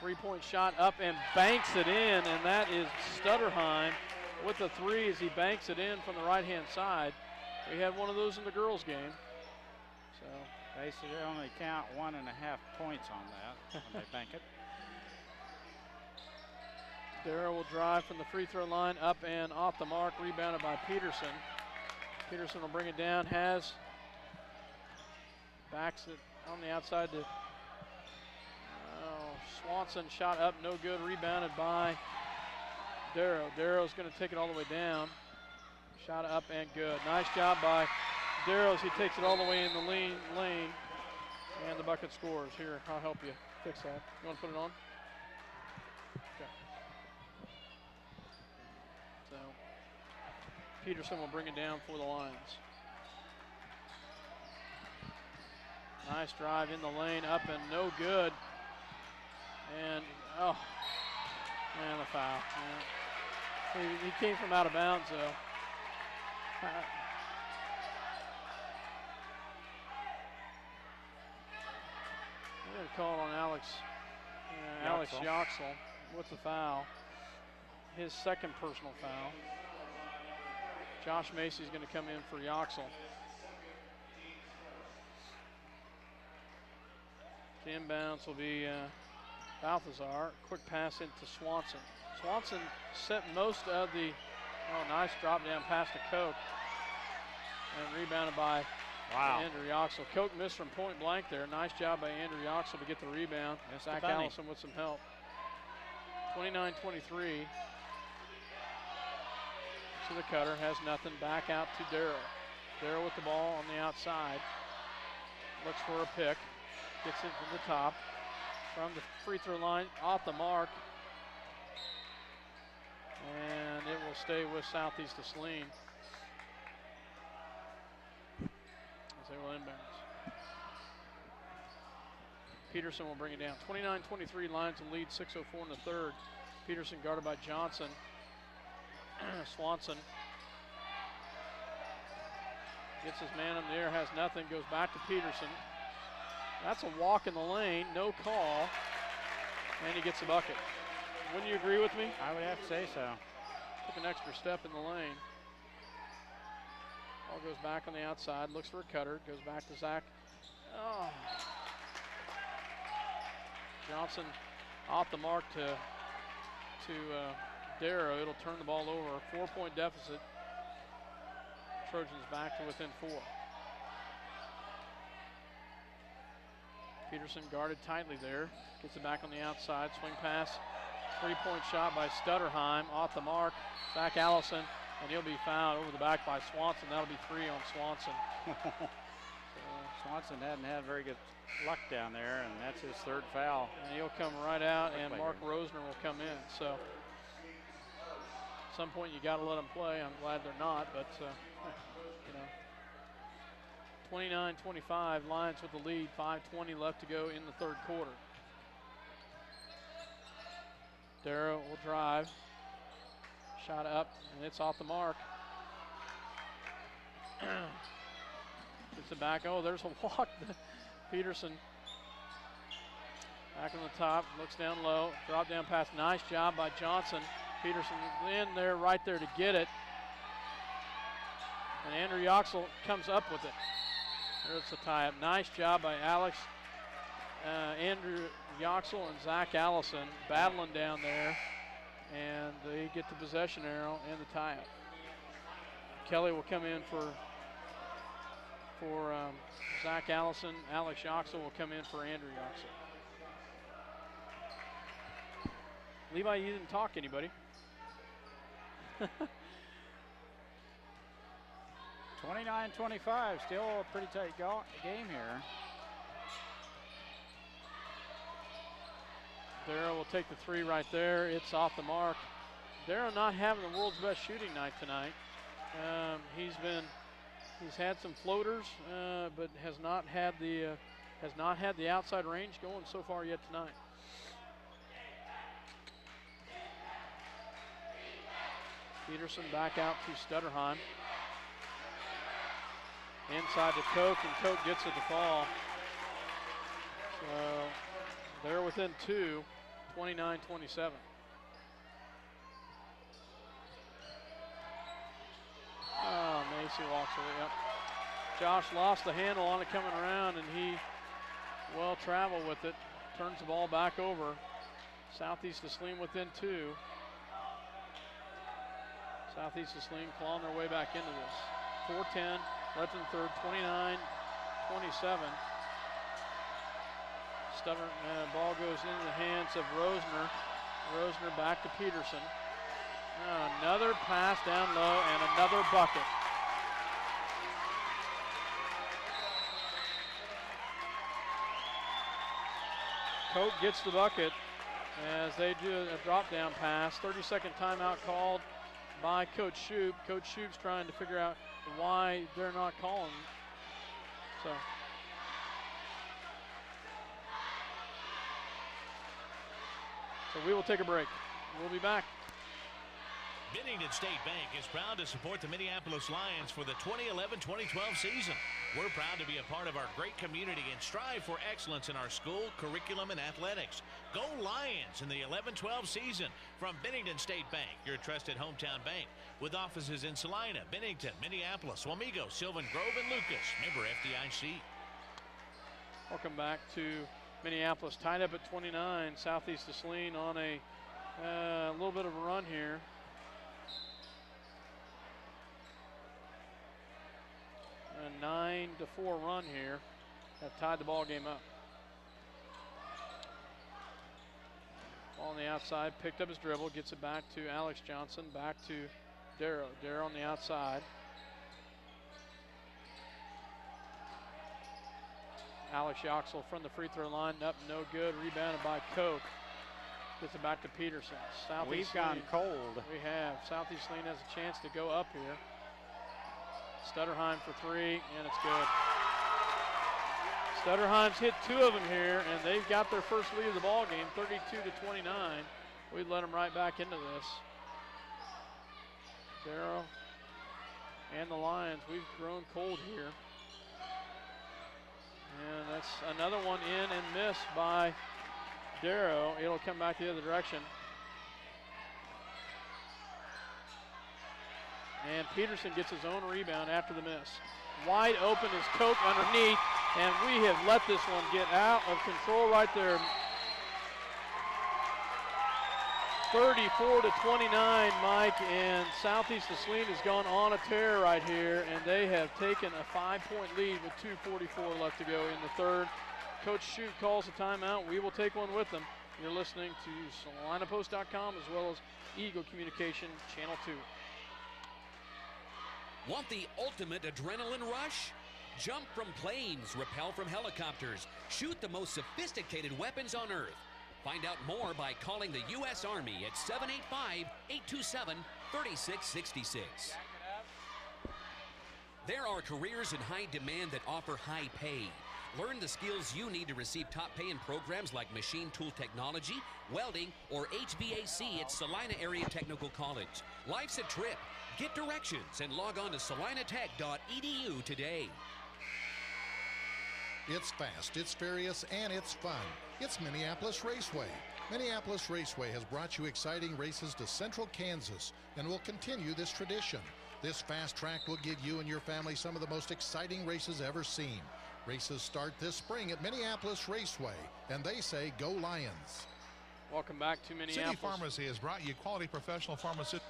3-point shot up and banks it in, and that is Stutterheim with the 3 as he banks it in from the right-hand side. We had one of those in the girls' game. So they should only count 1.5 points on that when they bank it. Darrow will drive from the free throw line, up and off the mark, rebounded by Peterson. Peterson will bring it down, backs it on the outside to Swanson. Shot up, no good, rebounded by Darrow. Darrow's going to take it all the way down. Shot up and good. Nice job by Darrow. He takes it all the way in the lane, and the bucket scores. Here, I'll help you fix that. You want to put it on? Okay. So Peterson will bring it down for the Lions. Nice drive in the lane, up and no good. And, oh, and a foul. Yeah. He came from out of bounds, though. They're going to call on Alex Yoxel with the foul. His second personal foul. Josh Macy's going to come in for Yoxel. The inbounds will be Balthazar. Quick pass into Swanson. Swanson set most of the, nice drop down pass to Koch. And rebounded by Andrew Yoxel. Koch missed from point blank there. Nice job by Andrew Yoxel to get the rebound. Zach Allison with some help. 29-23. To the cutter, has nothing. Back out to Darrow. Darrow with the ball on the outside. Looks for a pick. Gets it from the top. From the free throw line, off the mark. And it will stay with Southeast of Saline. As they will inbounds. Peterson will bring it down. 29-23, Lions will lead, 6:04 in the third. Peterson guarded by Johnson. Swanson gets his man in the air, has nothing, goes back to Peterson. That's a walk in the lane, no call, and he gets the bucket. Wouldn't you agree with me? I would have to say so. Took an extra step in the lane. Ball goes back on the outside, looks for a cutter, goes back to Zach. Oh. Johnson off the mark to Darrow. It'll turn the ball over. 4-point deficit. Trojans back to within 4. Peterson guarded tightly there. Gets it back on the outside. Swing pass. 3-point shot by Stutterheim. Off the mark. Zach Allison. And he'll be fouled over the back by Swanson. That'll be 3 on Swanson. Swanson hadn't had very good luck down there, and that's his third foul. And he'll come right out, and Mark Rosner will come in. So at some point you got to let them play. I'm glad they're not, but 29-25, Lions with the lead. 5:20 left to go in the third quarter. Darrow will drive. Shot up, and it's off the mark. Gets it back. Oh, there's a walk. Peterson back on the top, looks down low. Drop down pass. Nice job by Johnson. Peterson in there, right there to get it. And Andrew Yoxel comes up with it. There's a tie-up. Nice job by Andrew Yoxel and Zach Allison battling down there. And they get the possession arrow and the tie-up. Kelly will come in for Zach Allison. Alex Yoxel will come in for Andrew Yoxel. Levi, you didn't talk to anybody. 29-25, still a pretty tight game here. Darrow will take the 3 right there. It's off the mark. Darrow not having the world's best shooting night tonight. He's had some floaters, but has not had the outside range going so far yet tonight. Peterson back out to Stutterheim. Inside to Koch, and Koch gets it to fall. So they're within 2, 29-27. Oh, Macy walks away. Yep. Josh lost the handle on it coming around, and he well traveled with it. Turns the ball back over. Southeast of Saline within 2. Southeast of Saline clawing their way back into this. 4:10 left in the third, 29-27. Ball goes into the hands of Rosner. Rosner back to Peterson. Another pass down low and another bucket. Coke gets the bucket as they do a drop-down pass. 30-second timeout called by Coach Shoup. Coach Shoup's trying to figure out why they're not calling. So we will take a break. We'll be back. Bennington State Bank is proud to support the Minneapolis Lions for the 2011-2012 season. We're proud to be a part of our great community and strive for excellence in our school, curriculum, and athletics. Go Lions in the 11-12 season from Bennington State Bank, your trusted hometown bank, with offices in Saline, Bennington, Minneapolis, Wamego, Sylvan Grove, and Lucas. Member FDIC. Welcome back to Minneapolis, tied up at 29. Southeast of Saline on a little bit of a run here. A 9-4 run here. Have tied the ball game up. Ball on the outside, picked up his dribble, gets it back to Alex Johnson, back to Darrow. Darrow on the outside. Alex Yoxel from the free throw line, up no good, rebounded by Koch. Gets it back to Peterson. We've gone cold. We have. Southeast Saline has a chance to go up here. Stutterheim for three, and it's good. Stutterheim's hit two of them here, and they've got their first lead of the ball game, 32-29. We'd let them right back into this. Darrow and the Lions, we've grown cold here. And that's another one in and missed by Darrow. It'll come back the other direction. And Peterson gets his own rebound after the miss. Wide open is Koch underneath, and we have let this one get out of control right there. 34-29, Mike, and Southeast of Saline has gone on a tear right here, and they have taken a 5-point lead with 2:44 left to go in the third. Coach Shoup calls a timeout. We will take one with them. You're listening to SalinaPost.com as well as Eagle Communication Channel 2. Want the ultimate adrenaline rush? Jump from planes, rappel from helicopters, shoot the most sophisticated weapons on Earth. Find out more by calling the U.S. Army at 785-827-3666. There are careers in high demand that offer high pay. Learn the skills you need to receive top pay in programs like machine tool technology, welding, or HVAC at Salina Area Technical College. Life's a trip. Get directions and log on to salinatech.edu today. It's fast, it's furious, and it's fun. It's Minneapolis Raceway. Minneapolis Raceway has brought you exciting races to central Kansas and will continue this tradition. This fast track will give you and your family some of the most exciting races ever seen. Races start this spring at Minneapolis Raceway, and they say go Lions. Welcome back to Minneapolis. City Pharmacy has brought you quality professional pharmacy.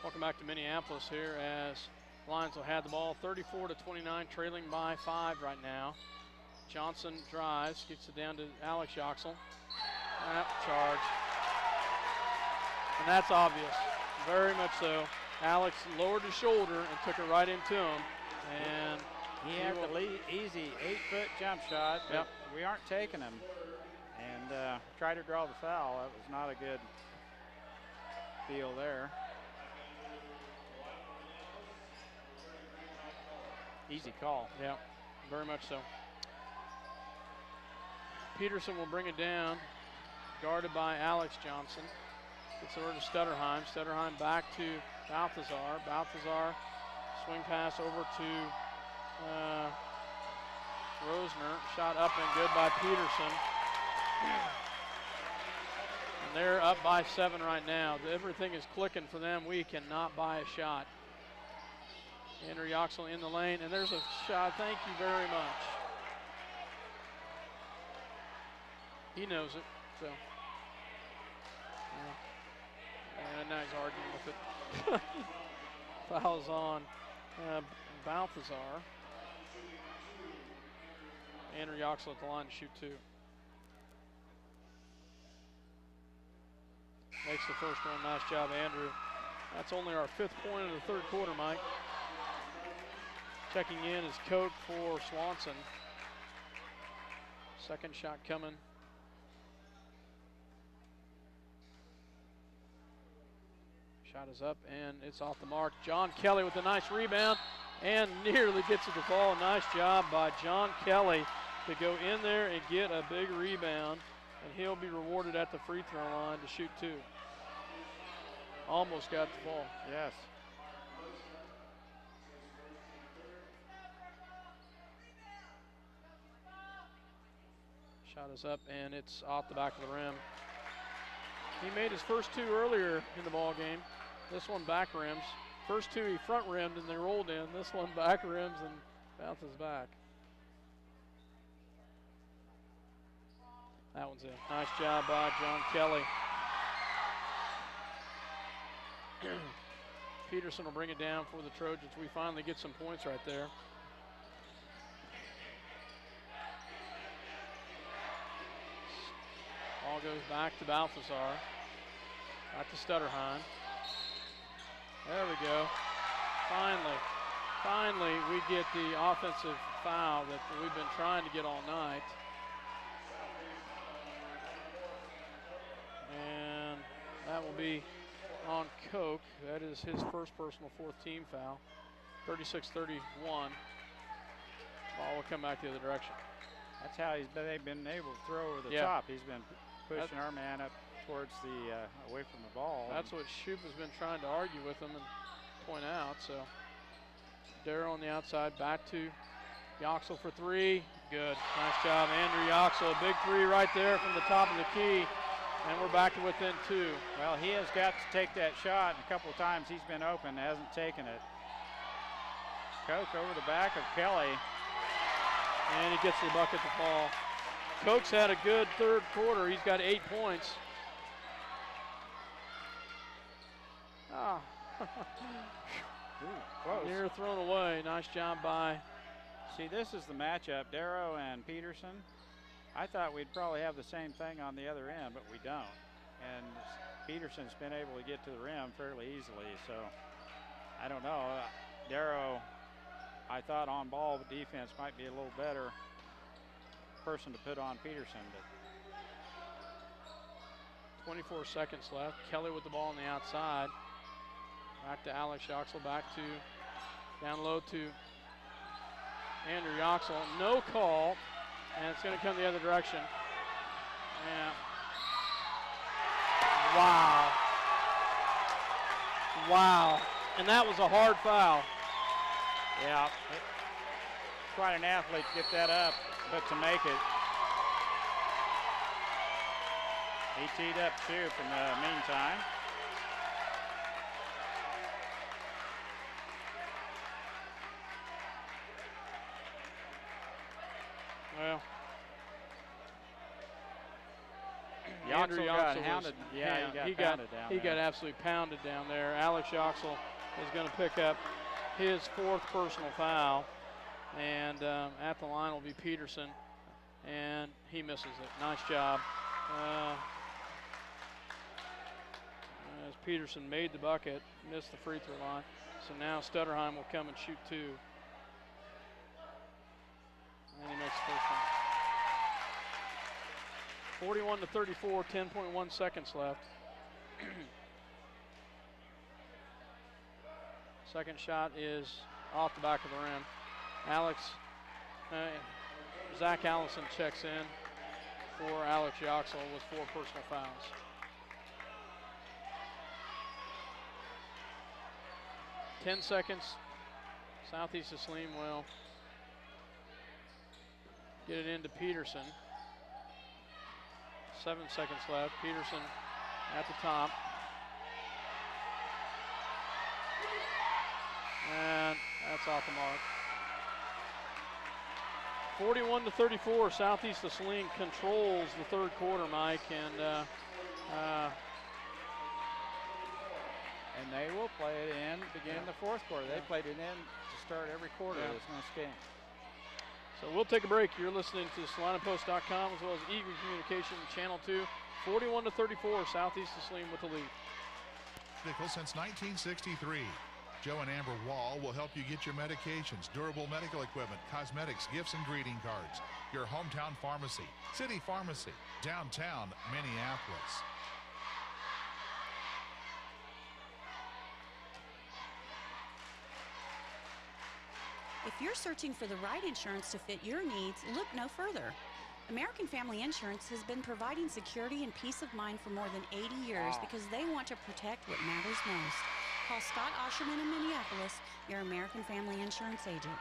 Welcome back to Minneapolis here as Lions will have the ball 34-29, trailing by 5 right now. Johnson drives, gets it down to Alex Yoxel. Charge. And that's obvious, very much so. Alex lowered his shoulder and took it right into him. And he had the easy 8-foot jump shot, but we aren't taking him. And try to draw the foul. That was not a good deal there. Easy call. Yeah, very much so. Peterson will bring it down, guarded by Alex Johnson. Gets it over to Stutterheim. Stutterheim back to Balthazar. Balthazar, swing pass over to Rosner. Shot up and good by Peterson. And they're up by 7 right now. Everything is clicking for them. We cannot buy a shot. Andrew Yoxel in the lane, and there's a shot. Thank you very much. He knows it, so. And now he's arguing with it. Fouls on Balthazar. Andrew Yoxel at the line to shoot 2. makes the first one. Nice job, Andrew. That's only our 5th point of the 3rd quarter, Mike. Checking in is Koch for Swanson. Second shot coming. Shot is up and it's off the mark. John Kelly with a nice rebound and nearly gets it to fall. Nice job by John Kelly to go in there and get a big rebound, and he'll be rewarded at the free throw line to shoot 2. Almost got it to fall. Yes. Shot is up and it's off the back of the rim. He made his first 2 earlier in the ball game. This one back rims. First 2 he front rimmed and they rolled in. This one back rims and bounces back. That one's in. Nice job by John Kelly. Peterson will bring it down for the Trojans. We finally get some points right there. Ball goes back to Balthazar. Back to Stutterheim. There we go. Finally we get the offensive foul that we've been trying to get all night. And that will be on Koch. That is his first personal 4th team foul. 36-31. Ball will come back the other direction. That's how they've been able to throw over the top. He's been pushing our man up towards the away from the ball. That's what Shoup has been trying to argue with him and point out. So Darrow on the outside, back to Yoxel for 3. Good. Nice job, Andrew Yoxel. A big 3 right there from the top of the key. And we're back to within 2. Well, he has got to take that shot. A couple of times he's been open, hasn't taken it. Koch over the back of Kelly. And he gets the bucket to fall. Koch's had a good 3rd quarter. He's got 8 points. Close. Near thrown away. Nice job by. See, this is the matchup, Darrow and Peterson. I thought we'd probably have the same thing on the other end, but we don't. And Peterson's been able to get to the rim fairly easily, so I don't know. Darrow, I thought on ball defense might be a little better person to put on Peterson. But 24 seconds left. Kelly with the ball on the outside. Back to Alex Yoxel, back to down low to Andrew Yoxel. No call, and it's going to come the other direction. Yeah. Wow. And that was a hard foul. Yeah. Quite an athlete to get that up, but to make it. He teed up Shoup in the meantime. Well, Yoxel got hounded. He got absolutely pounded down there. Alex Yoxel is going to pick up his 4th personal foul, and at the line will be Peterson, and he misses it. Nice job. As Peterson made the bucket, missed the free throw line, so now Stutterheim will come and shoot 2. And he makes the first one. 41-34, 10.1 seconds left. Second shot is off the back of the rim. Zach Allison checks in for Alex Yoxel with 4 personal fouls. Ten seconds. Southeast of Saline will get it into Peterson. 7 seconds left. Peterson at the top. And that's off the mark. 41-34, Southeast of Saline controls the 3rd quarter, Mike, and they will play it in, begin the 4th quarter. They played it in to start every quarter of this game. So we'll take a break. You're listening to SalinePost.com as well as Eagle Communication Channel 2. 41-34, Southeast of Saline with the lead. Since 1963. Joe and Amber Wall will help you get your medications, durable medical equipment, cosmetics, gifts, and greeting cards. Your hometown pharmacy, City Pharmacy, downtown Minneapolis. If you're searching for the right insurance to fit your needs, look no further. American Family Insurance has been providing security and peace of mind for more than 80 years because they want to protect what matters most. Call Scott Osherman in Minneapolis, your American Family Insurance agent.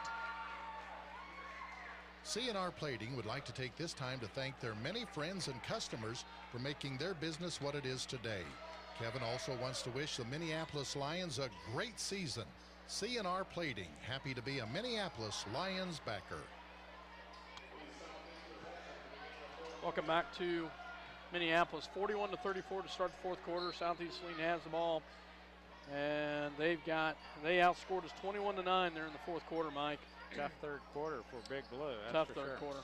C&R Plating would like to take this time to thank their many friends and customers for making their business what it is today. Kevin also wants to wish the Minneapolis Lions a great season. C&R Plating, happy to be a Minneapolis Lions backer. Welcome back to Minneapolis. 41-34 to start the fourth quarter. Southeast Saline has the ball. And they outscored us 21-9 there in the fourth quarter, Mike. Tough third quarter for Big Blue. Tough third quarter.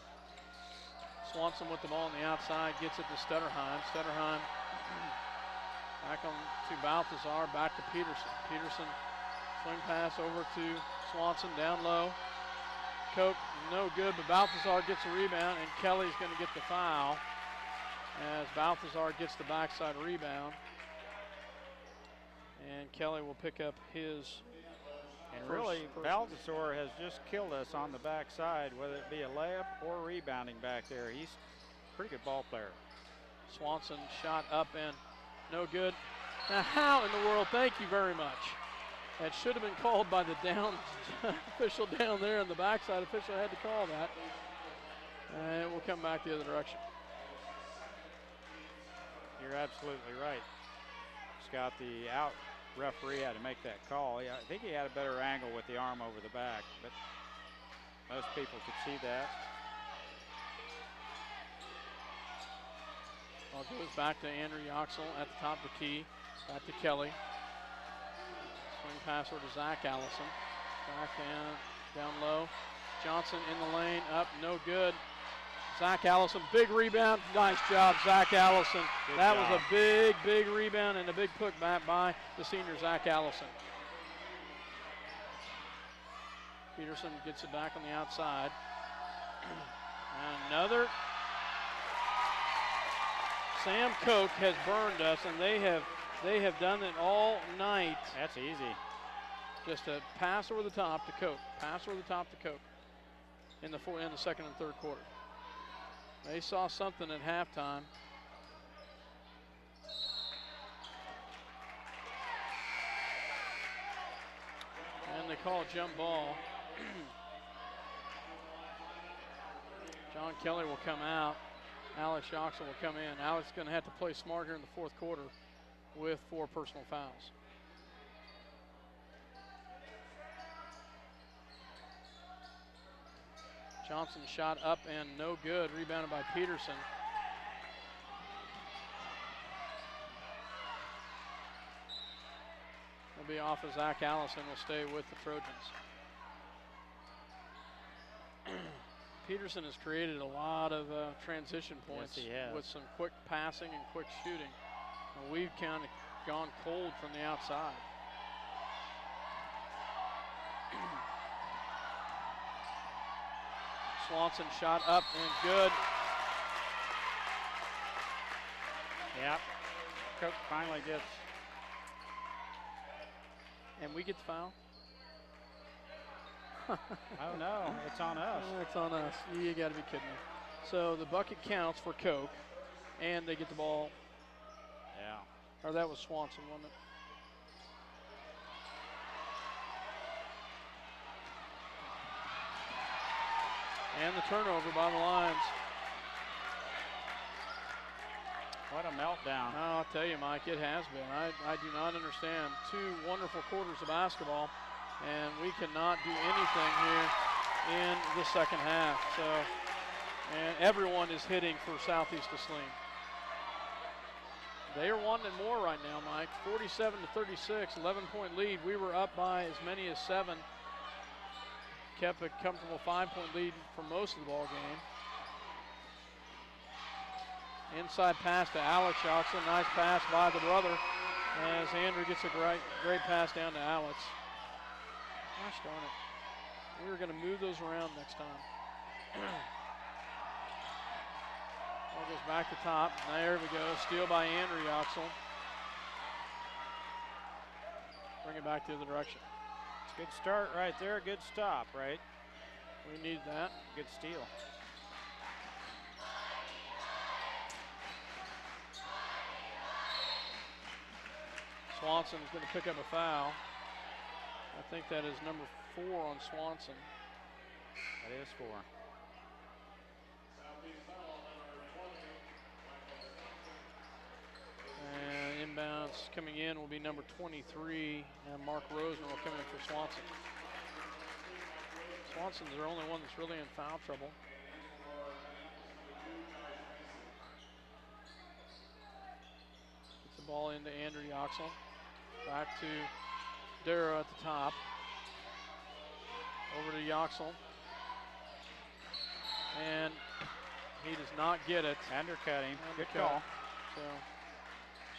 Swanson with the ball on the outside, gets it to Stutterheim. Stutterheim back on to Balthazar, back to Peterson. Peterson swing pass over to Swanson, down low. Coke, no good, but Balthazar gets a rebound, and Kelly's going to get the foul as Balthazar gets the backside rebound. And Kelly will pick up his. And really, Balthazar has just killed us on the backside, whether it be a layup or rebounding back there. He's a pretty good ball player. Swanson shot up and no good. Now, how in the world? Thank you very much. That should have been called by the down official down there, and the backside official had to call that. And it will come back the other direction. You're absolutely right, Scott. The out referee had to make that call. I think he had a better angle with the arm over the back, but most people could see that. Ball goes back to Andrew Yoxel at the top of the key. Back to Kelly. Swing pass over to Zach Allison. Back down low. Johnson in the lane, up, no good. Zach Allison, big rebound. Nice job, Zach Allison. That was a big, big rebound and a big putback by the senior Zach Allison. Peterson gets it back on the outside. And another. Sam Koch has burned us, and they have done it all night. That's easy. Just a pass over the top to Koch. Pass over the top to Koch in the second and third quarter. They saw something at halftime. And they call a jump ball. John Kelly will come out. Alex Yoxel will come in. Alex is going to have to play smart here in the fourth quarter with 4 personal fouls. Johnson shot up and no good. Rebounded by Peterson. Will be off of Zach Allison. Will stay with the Trojans. Peterson has created a lot of transition points with some quick passing and quick shooting. And we've kind of gone cold from the outside. Swanson shot up and good. Yep. Coach finally gets. And we get the foul? Oh no, it's on us. It's on us. You got to be kidding me. So the bucket counts for Koch, and they get the ball. Yeah. Or that was Swanson, wasn't it? And the turnover by the Lions. What a meltdown. I'll tell you, Mike, it has been. I do not understand. 2 wonderful quarters of basketball, and we cannot do anything here in the second half. So, and everyone is hitting for Southeast of Saline. They are wanting more right now, Mike. 47-36, 11-point lead. We were up by as many as 7. kept a comfortable 5-point lead for most of the ball game. Inside pass to Alex Yoxel. Nice pass by the brother as Andrew gets a great pass down to Alex. Gosh darn it. We were going to move those around next time. Ball goes back to top. There we go. Steal by Andrew Yoxel. Bring it back the other direction. It's a good start right there. Good stop, right? We need that. Good steal. Swanson is going to pick up a foul. I think that is number 4 on Swanson. That is 4. And inbounds coming in will be number 23, and Mark Rosner will come in for Swanson. Swanson's the only one that's really in foul trouble. Gets the ball into Andrew Yoxel. Back to Darrow at the top. Over to Yoxel. And he does not get it. Undercutting. Good call. So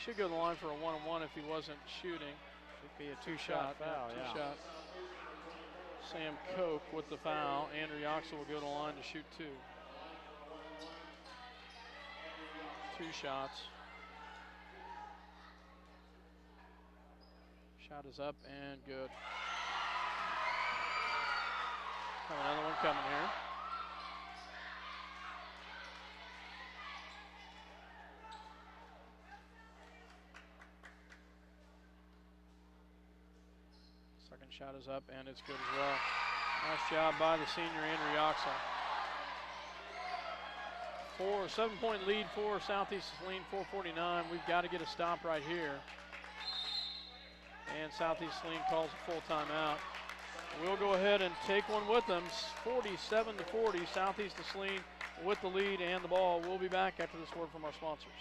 should go to the line for a 1-on-1 if he wasn't shooting. Should be a two-shot foul, yeah. Two-shot. Sam Koch with the foul. Andrew Yoxel will go to the line to shoot 2. 2 shots. Shot is up and good. Have another one coming here. Second shot is up and it's good as well. Nice job by the senior Andrew Yoxel. 7-point lead for Southeast Saline, 4:49. We've got to get a stop right here. And Southeast Saline calls a full timeout. We'll go ahead and take one with them. 47-40, Southeast Saline with the lead and the ball. We'll be back after this word from our sponsors.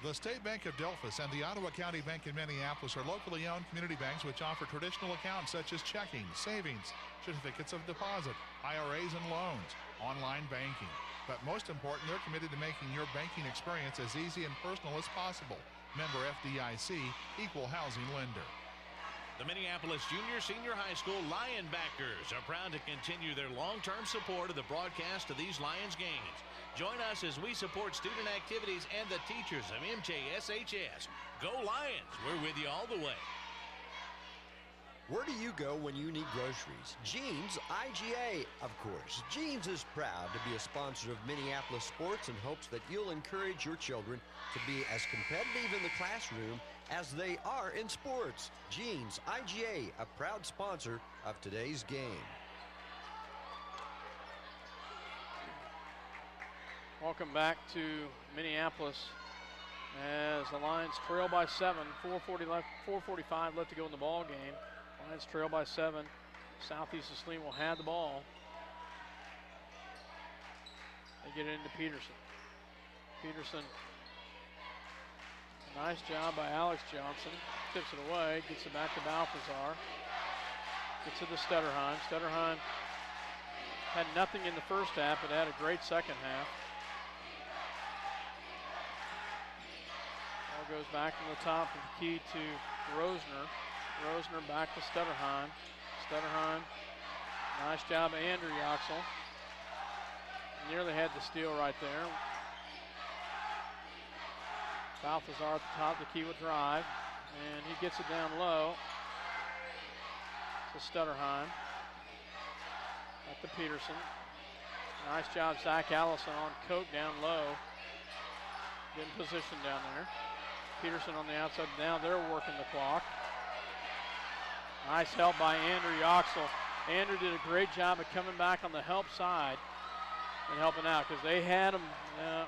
The State Bank of Delphus and the Ottawa County Bank in Minneapolis are locally owned community banks which offer traditional accounts such as checking, savings, certificates of deposit, IRAs and loans, online banking. But most important, they're committed to making your banking experience as easy and personal as possible. Member FDIC, equal housing lender. The Minneapolis Junior Senior High School Lionbackers are proud to continue their long-term support of the broadcast of these Lions games. Join us as we support student activities and the teachers of MJSHS. Go Lions! We're with you all the way. Where do you go when you need groceries? Jeans IGA, of course. Jeans is proud to be a sponsor of Minneapolis sports and hopes that you'll encourage your children to be as competitive in the classroom as they are in sports. Jeans IGA, a proud sponsor of today's game. Welcome back to Minneapolis as the Lions trail by 7. 4:45 left to go in the ball game. Lions trail by 7. Southeast Saline will have the ball. They get it into Peterson. Peterson, nice job by Alex Johnson. Tips it away, gets it back to Balthazar. Gets it to Stutterheim. Stutterheim had nothing in the first half, but had a great second half. Ball goes back from the top of the key to Rosner. Rosner back to Stutterheim. Stutterheim, nice job by Andrew Yoxel. Nearly had the steal right there. Balthazar at the top, the key would drive, and he gets it down low to Stutterheim. Up to Peterson. Nice job, Zach Allison on Koch down low. Good position down there. Peterson on the outside. Now they're working the clock. Nice help by Andrew Yoxel. Andrew did a great job of coming back on the help side and helping out because they had him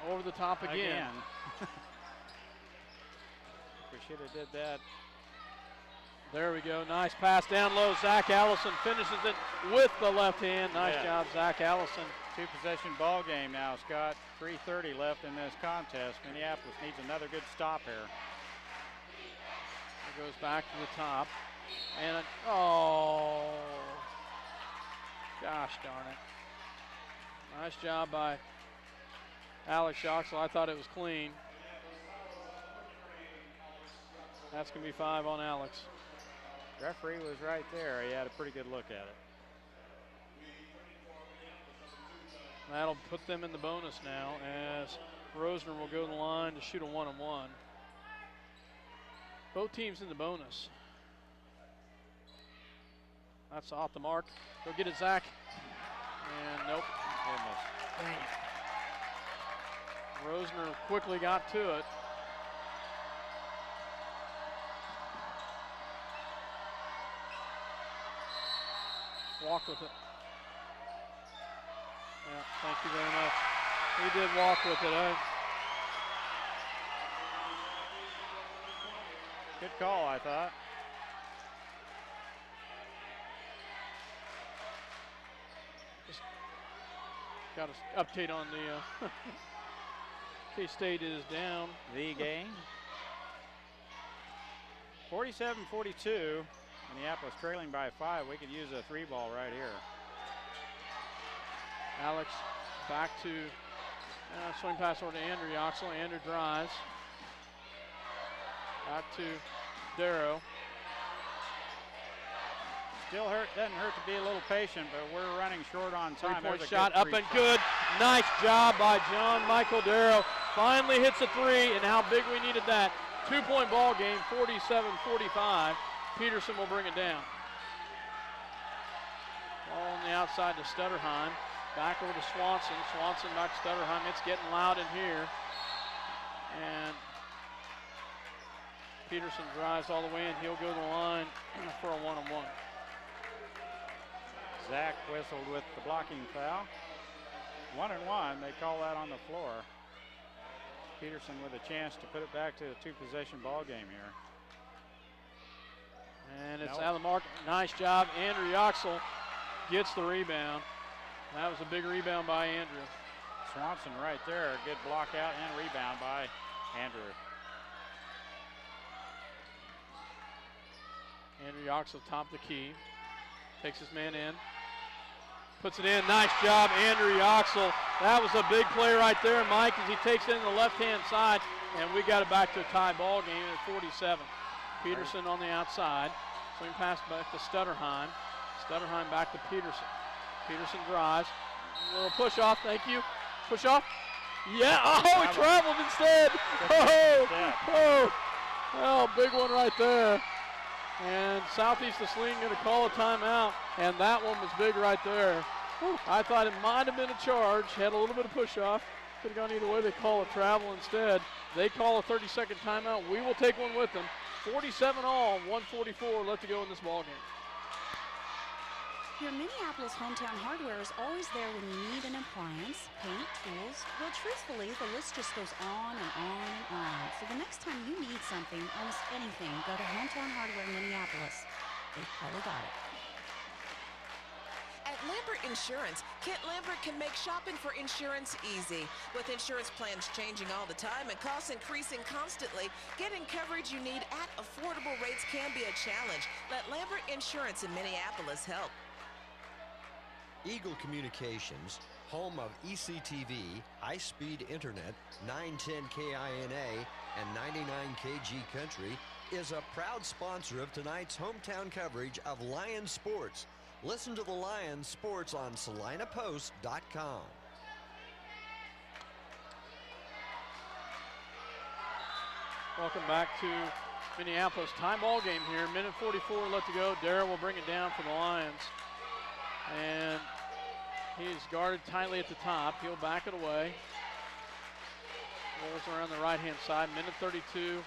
over the top again. We should have did that. There we go. Nice pass down low. Zach Allison finishes it with the left hand. Nice job, Zach Allison. 2-possession ball game now, Scott. 3:30 left in this contest. Minneapolis needs another good stop here. It goes back to the top. And Gosh darn it. Nice job by Alex Yoxel. I thought it was clean. That's going to be 5 on Alex. Referee was right there. He had a pretty good look at it. That'll put them in the bonus now as Rosner will go to the line to shoot a 1-on-1. Both teams in the bonus. That's off the mark. Go get it, Zach. And nope. Rosner quickly got to it. Walk with it. Yeah, thank you very much. He did walk with it. Good call, I thought. Just got an update on the K-State is down. The game. 47-42. Minneapolis trailing by 5. We could use a 3-ball right here. Alex back to swing pass over to Andrew Yoxel. Andrew drives. Back to Darrow. Still doesn't hurt to be a little patient, but we're running short on time. Three-point shot up and good. Nice job by John Michael Darrow. Finally hits a 3, and how big we needed that. 2-point ball game, 47-45. Peterson will bring it down. Ball on the outside to Stutterheim. Back over to Swanson. Swanson back to Stutterheim. It's getting loud in here. And Peterson drives all the way in. He'll go to the line for a 1-on-1. Zach whistled with the blocking foul. 1-and-1, they call that on the floor. Peterson with a chance to put it back to a 2-possession ball game here. And it's out of the mark. Nice job. Andrew Yoxel gets the rebound. That was a big rebound by Andrew. Swanson right there. Good block out and rebound by Andrew. Andrew Yoxel top the key. Takes his man in. Puts it in. Nice job, Andrew Yoxel. That was a big play right there, Mike, as he takes it in the left-hand side. And we got it back to a tie ball game at 47. Peterson on the outside. Swing pass back to Stutterheim. Stutterheim back to Peterson. Peterson drives. A little push off, thank you. Push off. Yeah, oh, he traveled instead. Oh, big one right there. And Southeast of Saline going to call a timeout, and that one was big right there. I thought it might have been a charge, had a little bit of push off. Could have gone either way. They call a travel instead. They call a 30-second timeout. We will take one with them. 47 all, 144 left to go in this ball game. Your Minneapolis Hometown Hardware is always there when you need an appliance, paint, tools. Well, truthfully, the list just goes on and on and on. So the next time you need something, almost anything, go to Hometown Hardware Minneapolis. They've probably got it. At Lambert Insurance, Kent Lambert can make shopping for insurance easy. With insurance plans changing all the time and costs increasing constantly, getting coverage you need at affordable rates can be a challenge. Let Lambert Insurance in Minneapolis help. Eagle Communications, home of ECTV, high-speed internet, 910 KINA, and 99 KG Country, is a proud sponsor of tonight's hometown coverage of Lions Sports. Listen to the Lions Sports on SalinaPost.com. Welcome back to Minneapolis. Tie ball game here. Minute 44 left to go. Darrell will bring it down for the Lions. And he's guarded tightly at the top. He'll back it away. Rolls around the right-hand side. Minute 32.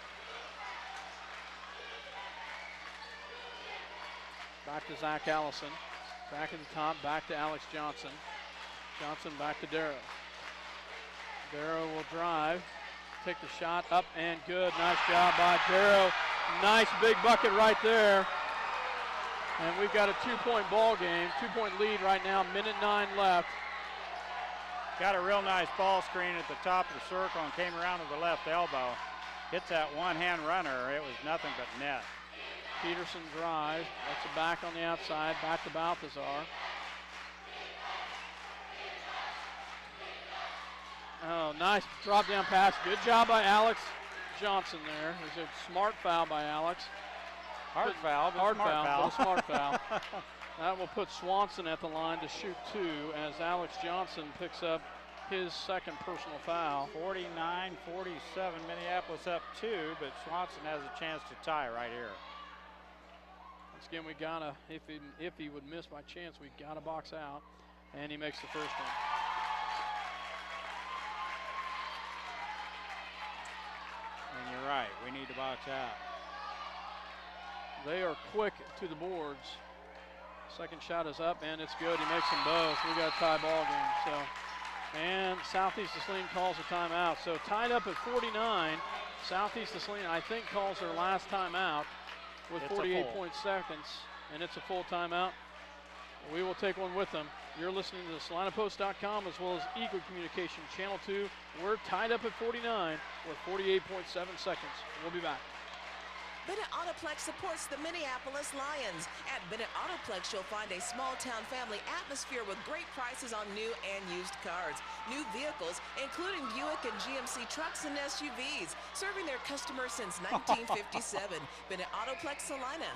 Back to Zach Allison. Back at the top, back to Alex Johnson. Johnson back to Darrow. Darrow will drive. Take the shot up and good. Nice job by Darrow. Nice big bucket right there. And we've got a 2-point ball game, 2-point lead right now, minute 9 left. Got a real nice ball screen at the top of the circle and came around to the left elbow. Hits that one-hand runner. It was nothing but net. Peterson drives, that's a back on the outside, back to Balthazar. Oh, nice drop down pass. Good job by Alex Johnson there. It was a smart foul by Alex. Hard foul, but hard smart foul, foul. but a smart foul. That will put Swanson at the line to shoot 2 as Alex Johnson picks up his second personal foul. 49-47, Minneapolis up 2, but Swanson has a chance to tie right here. Once again, we gotta, if he would miss by chance, we gotta box out, and he makes the first one. And you're right, we need to box out. They are quick to the boards. Second shot is up, and it's good. He makes them both. We got a tie ball game. So, and Southeast of Saline calls a timeout. So tied up at 49. Southeast of Saline, I think, calls their last timeout with 48 seconds, and it's a full timeout. We will take one with them. You're listening to SalinaPost.com as well as Eagle Communication Channel 2. We're tied up at 49 with 48.7 seconds. We'll be back. Bennett Autoplex supports the Minneapolis Lions. At Bennett Autoplex, you'll find a small-town family atmosphere with great prices on new and used cars. New vehicles, including Buick and GMC trucks and SUVs, serving their customers since 1957. Bennett Autoplex, Salina.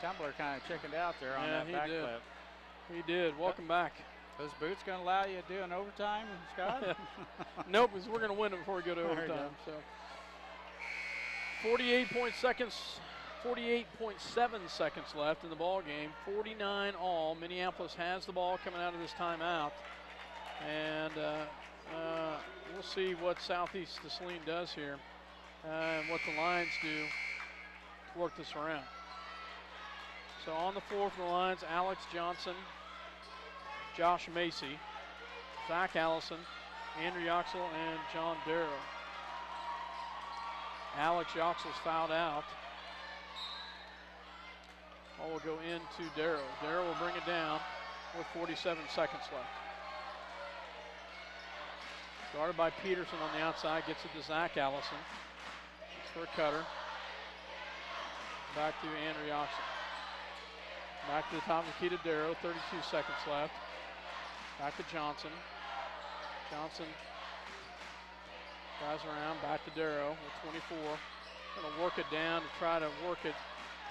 Tumbler kind of chickened out there on that backflip. He did. Welcome back. Those boots going to allow you to do an overtime, Scott? Nope, because we're going to win it before we go to overtime. So 48.7 seconds left in the ball game. 49 all. Minneapolis has the ball coming out of this timeout, and we'll see what Southeast of Saline does here and what the Lions do to work this around. So on the floor for the Lions, Alex Johnson, Josh Macy, Zach Allison, Andrew Yoxel, and John Darrow. Alex Yoxel's fouled out. Ball will go into Darrow. Darrow will bring it down with 47 seconds left. Guarded by Peterson on the outside, gets it to Zach Allison. It's for a cutter. Back to Andrew Yoxel. Back to the top of the key to Darrow, 32 seconds left. Back to Johnson. Johnson drives around, back to Darrow with 24. Gonna work it down to try to work it,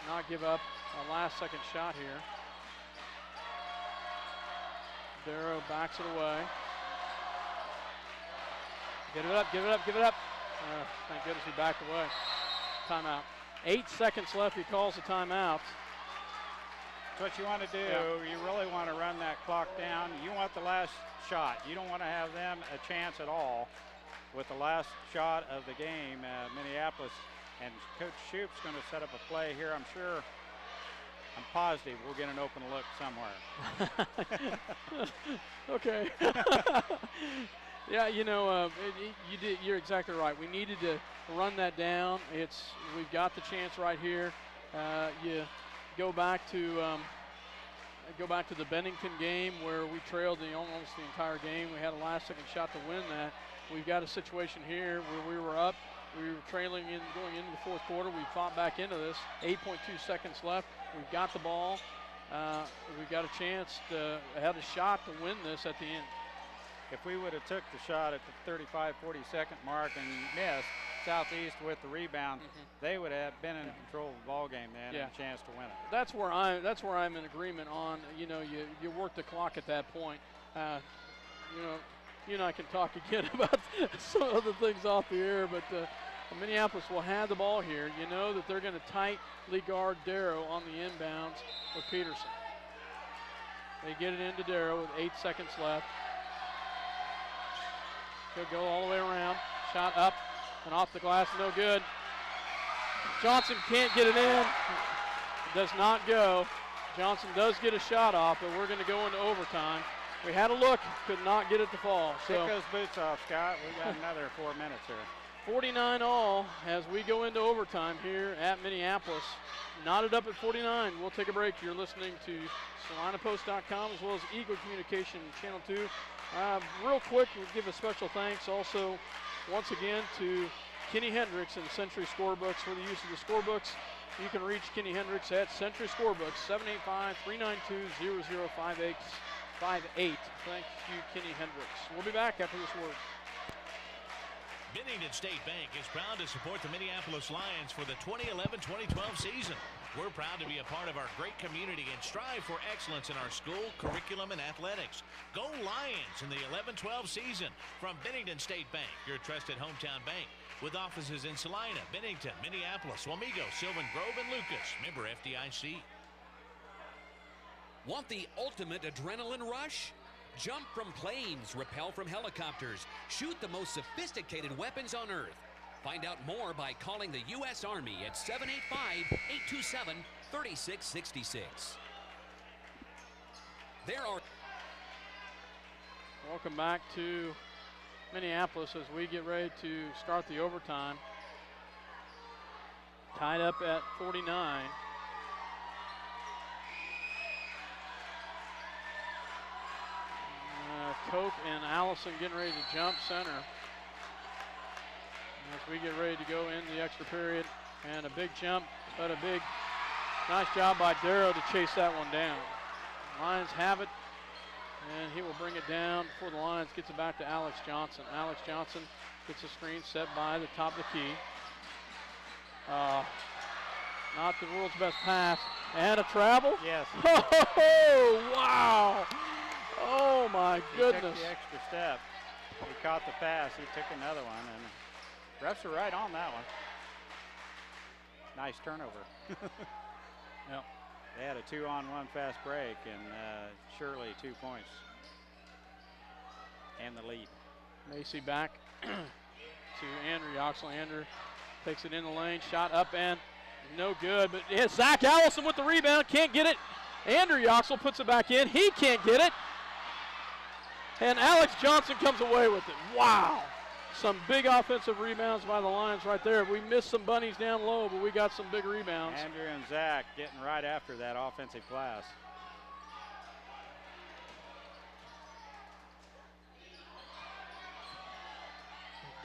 not give up a last second shot here. Darrow backs it away. Get it up, give it up, give it up. Thank goodness he backed away. Timeout. 8 seconds left, he calls a timeout. What you want to do, you really want to run that clock down. You want the last shot. You don't want to have them a chance at all with the last shot of the game, Minneapolis. And Coach Shoup's going to set up a play here. I'm positive we'll get an open look somewhere. Okay. Yeah, you know, you're exactly right. We needed to run that down. We've got the chance right here. You go back to the Bennington game where we trailed almost the entire game. We had a last-second shot to win that. We've got a situation here where we were up. We were trailing going into the fourth quarter. We fought back into this. 8.2 seconds left. We've got the ball. We've got a chance to have a shot to win this at the end. If we would have took the shot at the 35-40-second mark and missed, Southeast with the rebound, they would have been in control of the ball game then and a chance to win it. That's where I'm in agreement on. You know, you work the clock at that point. You know, you and I can talk again about some other things off the air, but Minneapolis will have the ball here. You know that they're going to tightly guard Darrow on the inbounds with Peterson. They get it into Darrow with 8 seconds left. He'll go all the way around. Shot up and off the glass, no good. Johnson can't get it in. Does not go. Johnson does get a shot off, but we're going to go into overtime. We had a look, could not get it to fall. Take those boots off, Scott. We got another 4 minutes here. 49 all as we go into overtime here at Minneapolis. Knotted up at 49. We'll take a break. You're listening to SalinaPost.com as well as Eagle Communication Channel 2. Real quick, we'll give a special thanks also once again to Kenny Hendricks and Century Scorebooks for the use of the scorebooks You can reach Kenny Hendricks at Century Scorebooks, 785-392-0058. Thank you, Kenny Hendricks. We'll be back after this word. Bennington State Bank is proud to support the Minneapolis Lions for the 2011-2012 season. We're proud to be a part of our great community and strive for excellence in our school, curriculum, and athletics. Go Lions in the 11-12 season from Bennington State Bank, your trusted hometown bank, with offices in Salina, Bennington, Minneapolis, Wamego, Sylvan Grove, and Lucas. Member FDIC. Want the ultimate adrenaline rush? Jump from planes, rappel from helicopters, shoot the most sophisticated weapons on Earth. Find out more by calling the U.S. Army at 785-827-3666. Welcome back to Minneapolis as we get ready to start the overtime. Tied up at 49. Coke and Allison getting ready to jump center as we get ready to go in the extra period. And a big jump, but a big, nice job by Darrow to chase that one down. Lions have it, and he will bring it down for the Lions. Gets it back to Alex Johnson. Alex Johnson gets a screen set by the top of the key. Not the world's best pass. And a travel? Yes. Oh, wow. Oh, my goodness. He took the extra step. He caught the pass. He took another one, and refs are right on that one. Nice turnover. Yep. They had a 2-on-1 fast break, and surely 2 points. And the lead. Macy back to Andrew Yoxel. Andrew takes it in the lane. Shot up and no good. But Zach Allison with the rebound. Can't get it. Andrew Yoxel puts it back in. He can't get it. And Alex Johnson comes away with it. Wow. Some big offensive rebounds by the Lions right there. We missed some bunnies down low, but we got some big rebounds. Andrew and Zach getting right after that offensive glass.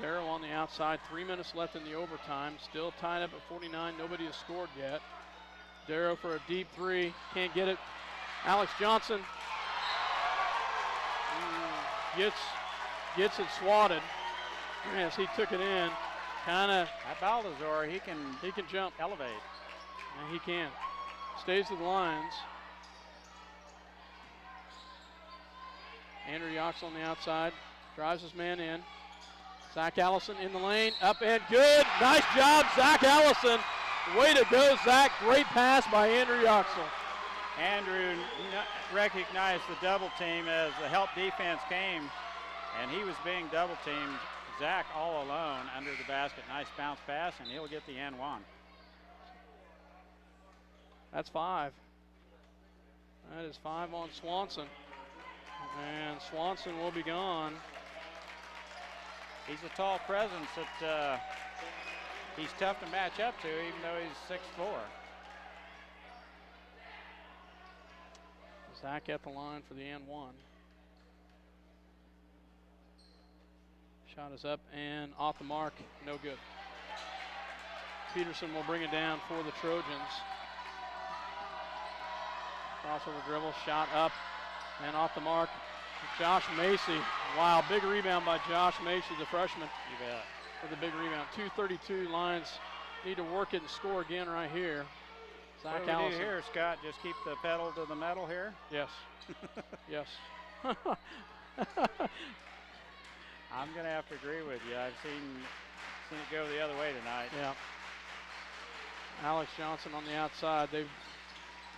Darrow on the outside. 3 minutes left in the overtime. Still tied up at 49. Nobody has scored yet. Darrow for a deep three. Can't get it. Alex Johnson gets it swatted as he took it in. That Baldazor, he can jump. Elevate. And he can. Stays with the Lions. Andrew Yoxel on the outside. Drives his man in. Zach Allison in the lane. Up and good. Nice job, Zach Allison. Way to go, Zach. Great pass by Andrew Yoxel. Andrew recognized the double team as the help defense came, and he was being double teamed. Zach all alone under the basket. Nice bounce pass, and he'll get the and one. That's 5. That is 5 on Swanson. And Swanson will be gone. He's a tall presence that he's tough to match up to, even though he's 6'4". Zach at the line for the and one. Shot is up and off the mark, no good. Peterson will bring it down for the Trojans. Crossover dribble, shot up and off the mark. Josh Macy, wow, big rebound by Josh Macy, the freshman. You bet. For the big rebound. 2:32, Lions need to work it and score again right here. Zach what do we Allison. do here, Scott? Just keep the pedal to the metal here? Yes. Yes. I'm going to have to agree with you. I've seen it go the other way tonight. Yeah. Alex Johnson on the outside. They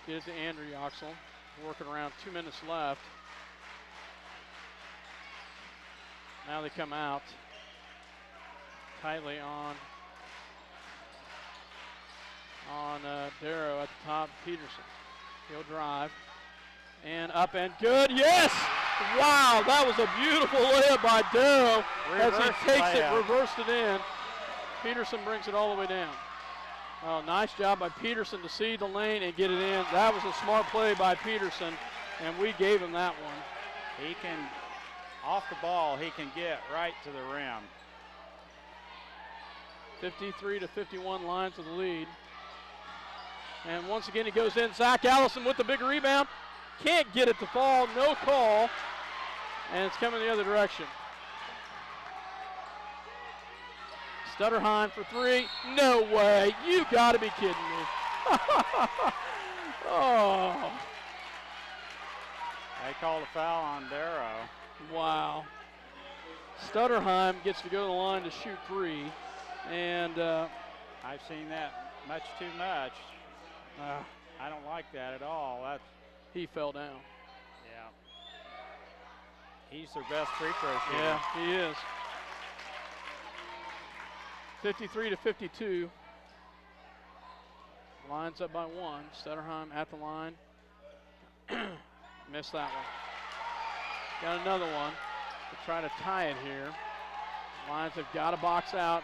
get it to Andrew Yoxel. Working around 2 minutes left. Now they come out tightly on Darrow at the top. Peterson. He'll drive. And up and good. Yes! Wow, that was a beautiful layup by Darrow as he takes it, reversed it in. Peterson brings it all the way down. Oh, nice job by Peterson to see the lane and get it in. That was a smart play by Peterson, and we gave him that one. He can, off the ball, he can get right to the rim. 53-51, Lions with the lead. And once again, he goes in. Zach Allison with the big rebound. Can't get it to fall. No call. And it's coming the other direction. Stutterheim for three. No way. You got to be kidding me. Oh. They called a foul on Darrow. Wow. Stutterheim gets to go to the line to shoot three. And I've seen that much too much. I don't like that at all. He fell down. Yeah. He's their best free throw shooter. Yeah, he is. 53-52. Line's up by one. Stutterheim at the line. Missed that one. Got another one to try to tie it here. Lions have got to box out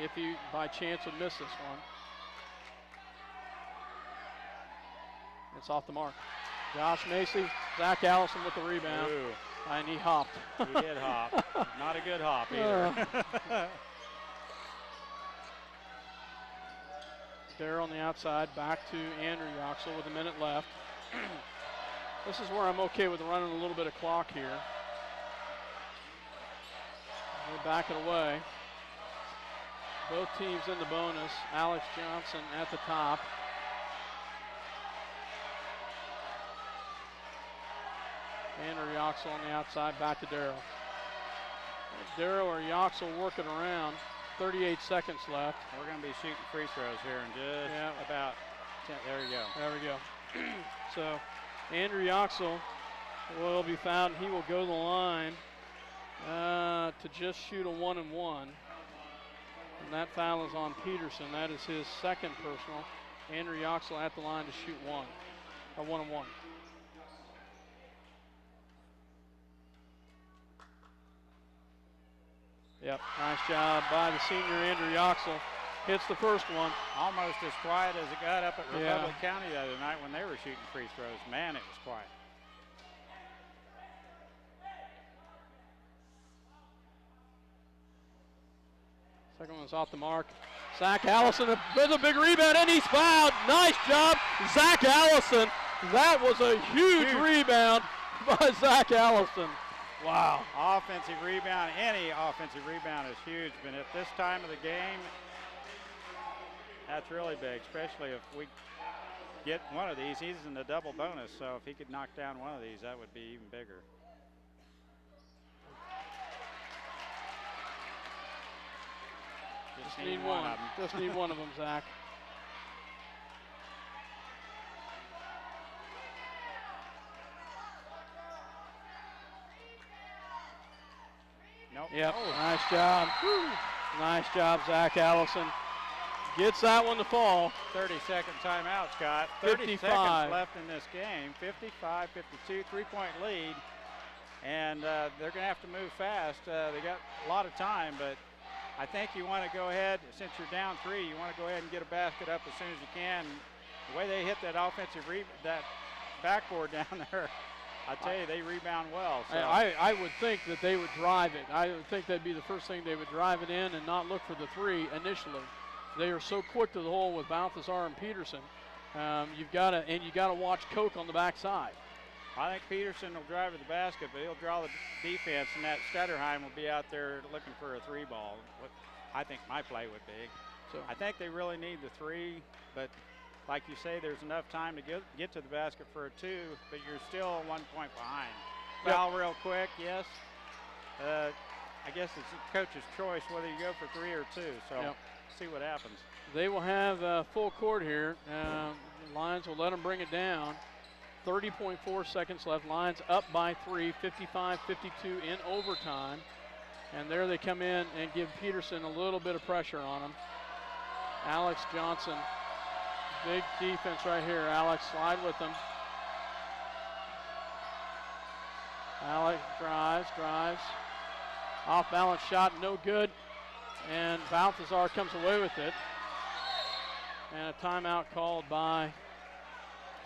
if you by chance would miss this one. It's off the mark. Josh Macy, Zach Allison with the rebound. Ooh. And he hopped. He did hop. Not a good hop either. Darrell on the outside, back to Andrew Yoxel with a minute left. This is where I'm okay with running a little bit of clock here. They back it away. Both teams in the bonus. Alex Johnson at the top. Andrew Yoxel on the outside, back to Darrell. Darrell or Yoxel working around. 38 seconds left. We're going to be shooting free throws here in just about 10. There you go. There we go. So Andrew Yoxel will be fouled. He will go to the line to just shoot a 1-and-1. And that foul is on Peterson. That is his second personal. Andrew Yoxel at the line to shoot a 1-and-1. Yep, nice job by the senior Andrew Yoxel. Hits the first one. Almost as quiet as it got up at Republic County the other night when they were shooting free throws. Man, it was quiet. Second one's off the mark. Zach Allison with a big rebound, and he's fouled. Nice job, Zach Allison. That was a huge rebound by Zach Allison. Wow. Offensive rebound, any offensive rebound is huge, but at this time of the game, that's really big, especially if we get one of these. He's in the double bonus, so if he could knock down one of these, that would be even bigger. Just need one of them. Just need one of them, Zach. Nope. Yep, nice job. Woo. Nice job, Zach Allison. Gets that one to fall. 30-second timeout, Scott. 55. 30 seconds left in this game. 55-52, three-point lead. And they're going to have to move fast. They got a lot of time, but I think you want to go ahead, since you're down three, you want to go ahead and get a basket up as soon as you can. The way they hit that offensive that backboard down there, I tell you, they rebound well. So. I would think that they would drive it. I would think that'd be the first thing they would drive it in and not look for the three initially. They are so quick to the hole with Balthazar and Peterson. You got to watch Koch on the backside. I think Peterson will drive to the basket, but he'll draw the defense, and that Stutterheim will be out there looking for a three ball. What I think my play would be. So I think they really need the three, but like you say, there's enough time to get to the basket for a two, but you're still 1 point behind. Foul real quick, yes. I guess it's the coach's choice whether you go for three or two, so see what happens. They will have full court here. Lions will let them bring it down. 30.4 seconds left. Lions up by three, 55-52 in overtime. And there they come in and give Peterson a little bit of pressure on him. Alex Johnson, big defense right here. Alex, slide with him. Alex drives. Off balance shot, no good. And Balthazar comes away with it. And a timeout called by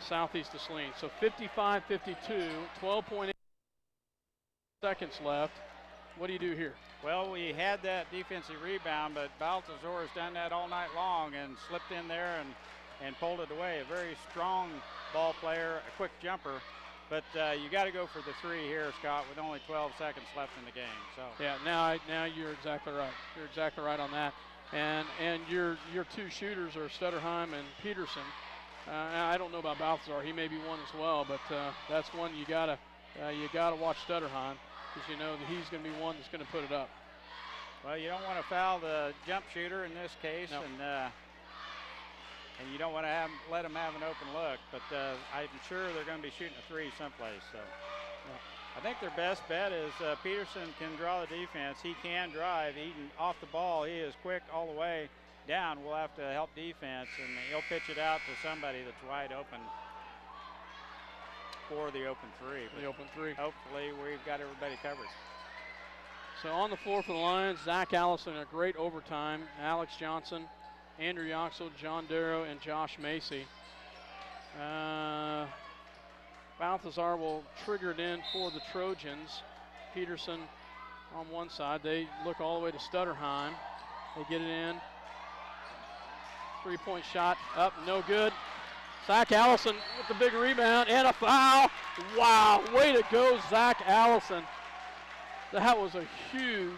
Southeast of Saline. So 55-52, 12.8 seconds left. What do you do here? Well, we had that defensive rebound, but Balthazar has done that all night long and slipped in there and pulled it away. A very strong ball player, a quick jumper. But you got to go for the three here, Scott, with only 12 seconds left in the game. So yeah, now you're exactly right. You're exactly right on that. And your two shooters are Stutterheim and Peterson. I don't know about Balthazar. He may be one as well, but that's one you gotta watch Stutterheim, because you know that he's going to be one that's going to put it up. Well, you don't want to foul the jump shooter in this case, no. And you don't want to let them have an open look. But I'm sure they're going to be shooting a three someplace. So I think their best bet is Peterson can draw the defense. He can drive. Eaton off the ball. He is quick all the way down. We'll have to help defense, and he'll pitch it out to somebody that's wide open for the open three. The open three. Hopefully we've got everybody covered. So on the floor for the Lions, Zach Allison, a great overtime. Alex Johnson, Andrew Yoxel, John Darrow, and Josh Macy. Balthazar will trigger it in for the Trojans. Peterson on one side. They look all the way to Stutterheim. They get it in. Three-point shot up, no good. Zach Allison with the big rebound and a foul. Wow, way to go, Zach Allison. That was a huge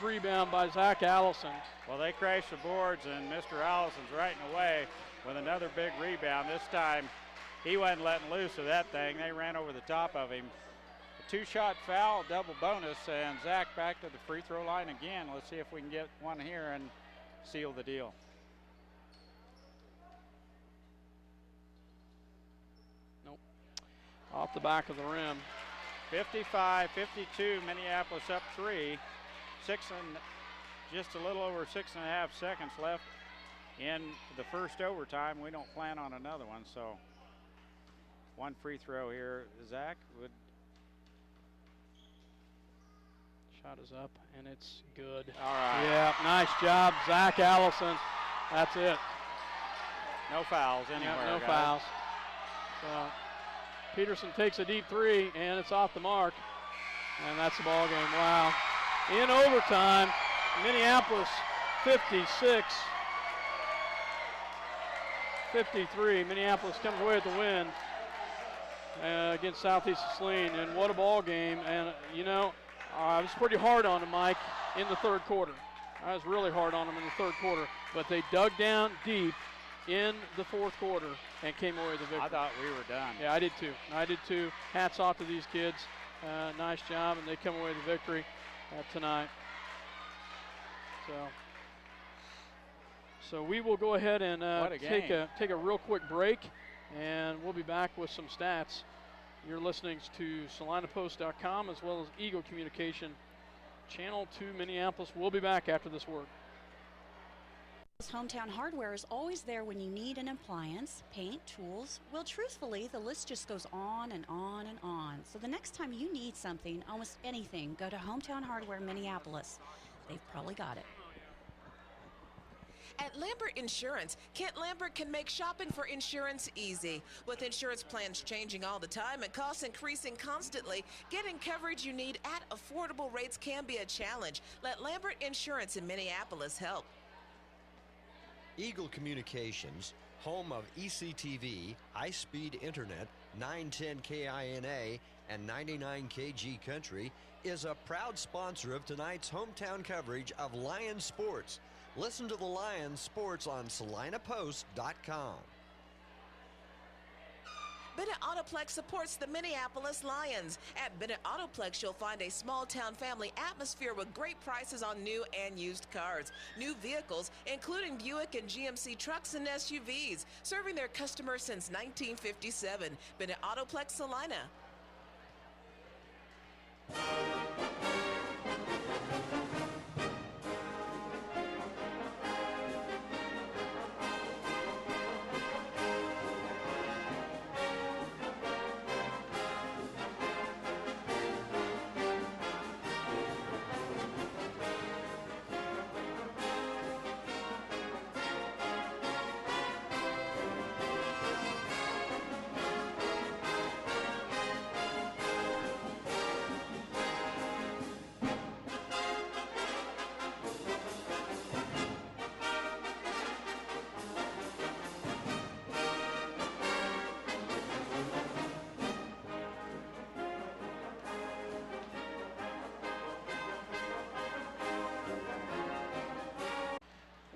rebound by Zach Allison. Well, they crashed the boards, and Mr. Allison's right in the way with another big rebound. This time, he wasn't letting loose of that thing. They ran over the top of him. A two-shot foul, double bonus, and Zach back to the free throw line again. Let's see if we can get one here and seal the deal. Nope. Off the back of the rim. 55-52, Minneapolis up three. Just a little over 6.5 seconds left in the first overtime. We don't plan on another one, so one free throw here. Zach would. Shot is up, and it's good. All right. Yeah, nice job, Zach Allison. That's it. No fouls anywhere. Yeah, no guys. fouls. So Peterson takes a deep three, and it's off the mark. And that's the ball game. Wow. In overtime, Minneapolis 56-53. Minneapolis comes away with the win against Southeast Saline. And what a ball game. And, you know, I was pretty hard on them, Mike, in the third quarter. I was really hard on them in the third quarter. But they dug down deep in the fourth quarter and came away with the victory. I thought we were done. Yeah, I did too. Hats off to these kids. Nice job, and they come away with the victory tonight. So we will go ahead and take a real quick break, and we'll be back with some stats. You're listening to SalinaPost.com as well as Eagle Communication, Channel 2 Minneapolis. We'll be back after this word. Hometown Hardware is always there when you need an appliance, paint, tools. Well, truthfully, the list just goes on and on and on. So the next time you need something, almost anything, go to Hometown Hardware Minneapolis. They've probably got it. At Lambert Insurance, Kent Lambert can make shopping for insurance easy. With insurance plans changing all the time and costs increasing constantly, getting coverage you need at affordable rates can be a challenge. Let Lambert Insurance in Minneapolis help. Eagle Communications, home of ECTV, high-speed internet, 910 KINA, and 99 KG Country, is a proud sponsor of tonight's hometown coverage of Lions sports. Listen to the Lions sports on SalinaPost.com. Bennett Autoplex supports the Minneapolis Lions. At Bennett Autoplex, you'll find a small-town family atmosphere with great prices on new and used cars. New vehicles, including Buick and GMC trucks and SUVs, serving their customers since 1957. Bennett Autoplex, Salina.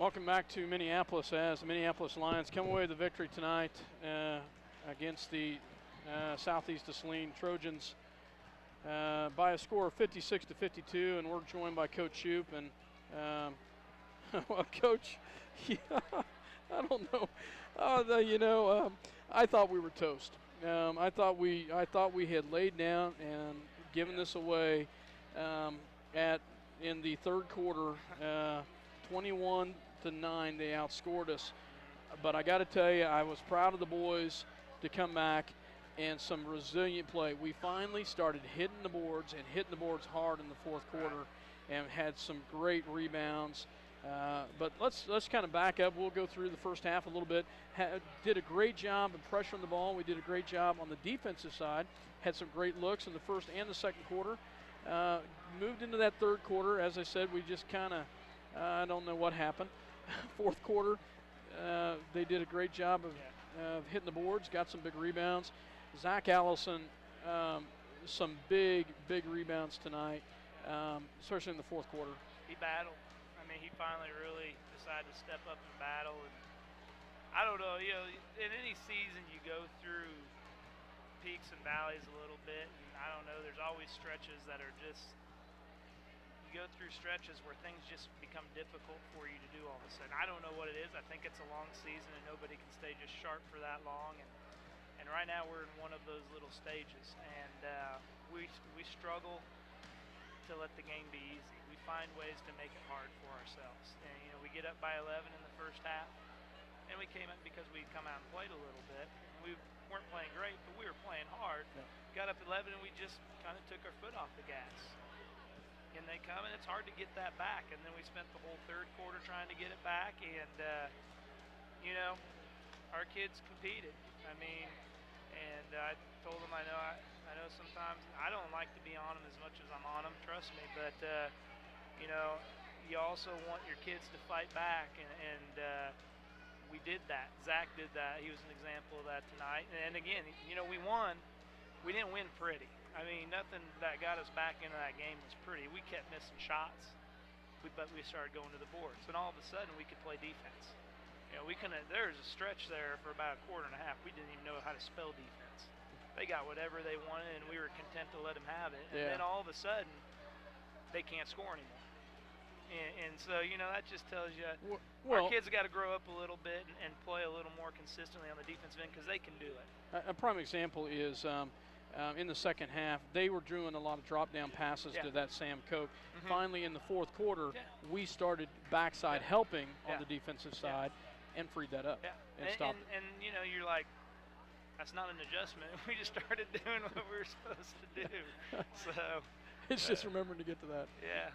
Welcome back to Minneapolis as the Minneapolis Lions come away with the victory tonight against the Southeast of Saline Trojans by a score of 56-52, and we're joined by Coach Shoup. And well, Coach, yeah, I don't know. I thought we were toast. I thought we had laid down and given this away in the third quarter, 21-9. They outscored us. But I got to tell you, I was proud of the boys to come back and some resilient play. We finally started hitting the boards and hitting the boards hard in the fourth quarter, and had some great rebounds. But let's kind of back up. We'll go through the first half a little bit. Did a great job of pressuring the ball. We did a great job on the defensive side. Had some great looks in the first and the second quarter. Moved into that third quarter. As I said, we just kind of, I don't know what happened. Fourth quarter, they did a great job of hitting the boards, got some big rebounds. Zach Allison, some big rebounds tonight, especially in the fourth quarter. He battled. I mean, he finally really decided to step up and battle. And I don't know, in any season you go through peaks and valleys a little bit. And I don't know, there's always stretches that are just, you go through stretches where things just become difficult for you to do all of a sudden. I don't know what it is. I think it's a long season and nobody can stay just sharp for that long. And right now we're in one of those little stages. And we struggle to let the game be easy. We find ways to make it hard for ourselves. And, we get up by 11 in the first half. And we came up because we'd come out and played a little bit. We weren't playing great, but we were playing hard. Yeah. Got up at 11 and we just kind of took our foot off the gas. And they come, and it's hard to get that back. And then we spent the whole third quarter trying to get it back. And, our kids competed. I mean, and I told them I know sometimes I don't like to be on them as much as I'm on them, trust me. But, you also want your kids to fight back. And we did that. Zach did that. He was an example of that tonight. And again, we won. We didn't win pretty. I mean, nothing that got us back into that game was pretty. We kept missing shots, but we started going to the boards. And all of a sudden, we could play defense. There was a stretch there for about a quarter and a half. We didn't even know how to spell defense. They got whatever they wanted, and we were content to let them have it. And then all of a sudden, they can't score anymore. And so, that just tells you our kids got to grow up a little bit and play a little more consistently on the defensive end because they can do it. A prime example is in the second half, they were doing a lot of drop-down passes to that Sam Coke. Mm-hmm. Finally, in the fourth quarter, we started backside helping on the defensive side and freed that up and stopped it. And, you're like, that's not an adjustment. We just started doing what we were supposed to do. So it's just remembering to get to that.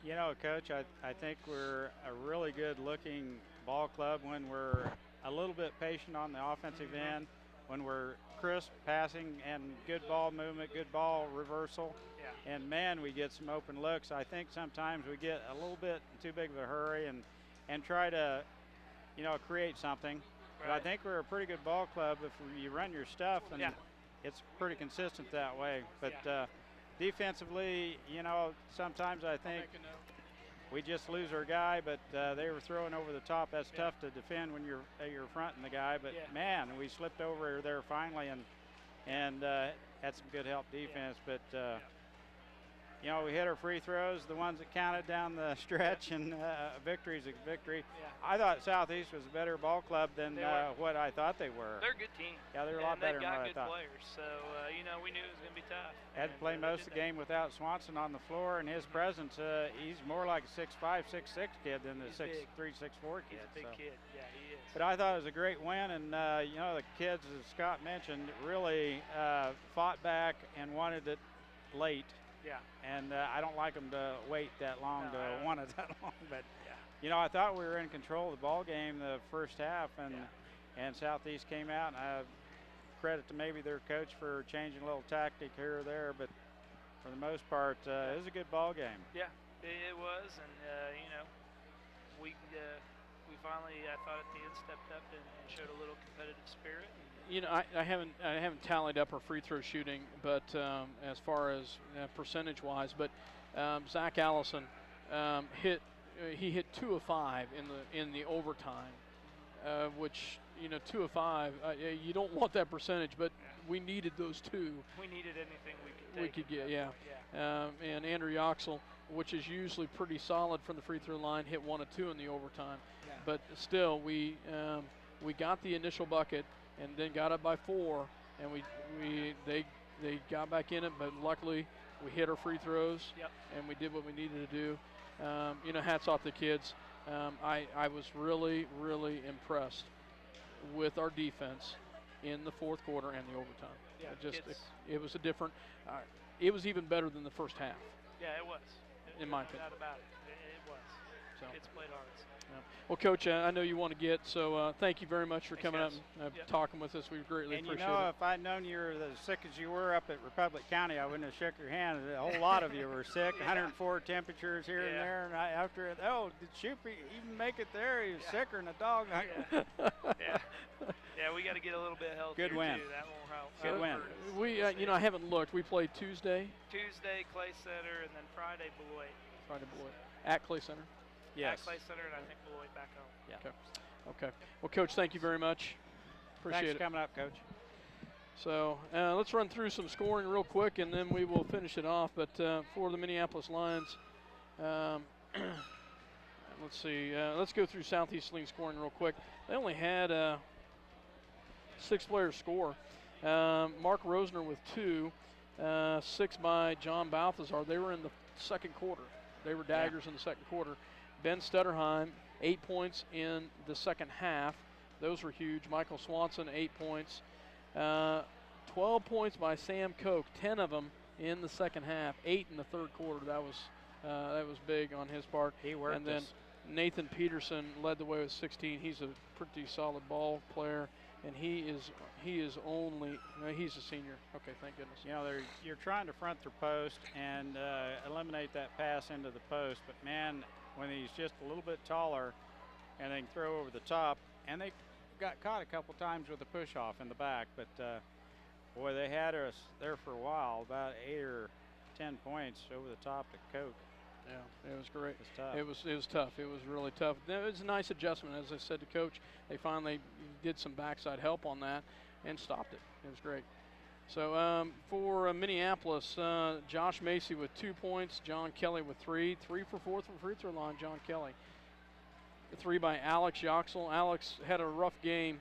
Yeah. Coach, I think we're a really good-looking ball club when we're a little bit patient on the offensive end, when we're crisp passing and good ball movement, good ball reversal. Yeah. And, man, we get some open looks. I think sometimes we get a little bit too big of a hurry and try to, create something. Right. But I think we're a pretty good ball club if you run your stuff, and it's pretty consistent that way. But defensively, sometimes I think we just lose our guy, but they were throwing over the top. That's tough to defend when you're fronting the guy. But, man, we slipped over there finally and had some good help defense. But, we hit our free throws, the ones that counted down the stretch, and victory's a victory. Yeah. I thought Southeast was a better ball club than what I thought they were. They're a good team. Yeah, they're a lot better than what I thought. They've got good players, so, we knew it was going to be tough. Had to play most of the game without Swanson on the floor, and his presence, he's more like a 6'5", 6'6" kid than the 6'3", 6'4" kid. He's a big kid. Yeah, he is. But I thought it was a great win, and, the kids, as Scott mentioned, really fought back and wanted it late. Yeah. And I don't like them to wait that long to want it that long. But, I thought we were in control of the ball game the first half, and Southeast came out. And credit to maybe their coach for changing a little tactic here or there. But for the most part, it was a good ball game. Yeah, it was. And, we finally, I thought at the end, stepped up and showed a little competitive spirit. I haven't tallied up our free throw shooting, but as far as percentage-wise, but Zach Allison hit he hit 2 of 5 in the overtime, which 2 of 5. You don't want that percentage, but we needed those 2. We needed anything we could get, yeah. And Andrew Yoxel, which is usually pretty solid from the free throw line, hit 1 of 2 in the overtime. Yeah. But still, we got the initial bucket and then got up by 4, and they got back in it, but luckily we hit our free throws. Yep. And we did what we needed to do. Hats off to the kids. I was really, really impressed with our defense in the fourth quarter and the overtime. Yeah, it was a different. It was even better than the first half. Yeah, it was. In my no opinion. doubt about it. It was. So. Kids played hard. Yeah. Well, Coach, I know you want to get, so thank you very much for coming up and talking with us. We greatly appreciate it. If I'd known you were as sick as you were up at Republic County, I wouldn't have shook your hand. A whole lot of you were sick, 104 temperatures here and there. And after it, did Shoopy even make it there? He was sicker than a dog. Yeah, we got to get a little bit healthier. Good win. Too. That won't help. Good win. We, I haven't looked. We played Tuesday, Clay Center, and then Friday, Beloit. At Clay Center. Yes. At Clay Center, and I think Beloit back home. Yeah. Okay. Well, Coach, thank you very much. Appreciate Thanks it. for coming up, Coach. So let's run through some scoring real quick, and then we will finish it off. But for the Minneapolis Lions, let's see. Let's go through Southeast Saline scoring real quick. They only had 6 players score. Mark Rosner with 2, 6 by John Balthazar. They were in the second quarter. They were daggers in the second quarter. Ben Stutterheim, 8 points in the second half. Those were huge. Michael Swanson, 8 points. 12 points by Sam Koch, 10 of them in the second half, 8 in the third quarter. That was big on his part. He worked. And then Nathan Peterson led the way with 16. He's a pretty solid ball player, and he's a senior. Okay, thank goodness. You're trying to front their post and eliminate that pass into the post, but man, when he's just a little bit taller and they can throw over the top, and they got caught a couple times with a push off in the back, but boy, they had us there for a while, about 8 or 10 points over the top to Koch. Yeah, it was great. It was tough. It was tough. It was really tough. It was a nice adjustment, as I said to Coach. They finally did some backside help on that and stopped it. It was great. So for Minneapolis, Josh Macy with 2 points, John Kelly with 3 for 4 from free throw line. John Kelly. 3 by Alex Yoxel. Alex had a rough game.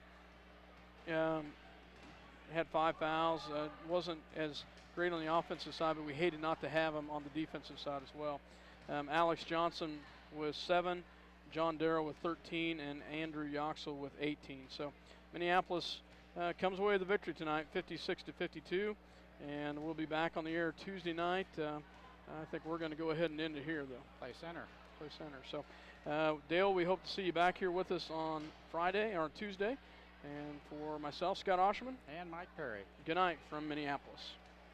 Had 5 fouls. Wasn't as great on the offensive side, but we hated not to have him on the defensive side as well. Alex Johnson with 7, John Darrow with 13, and Andrew Yoxel with 18. So Minneapolis comes away with the victory tonight, 56-52, and we'll be back on the air Tuesday night. I think we're going to go ahead and end it here, though. Play center. So, Dale, we hope to see you back here with us on Friday or Tuesday. And for myself, Scott Osherman. And Mike Perry. Good night from Minneapolis.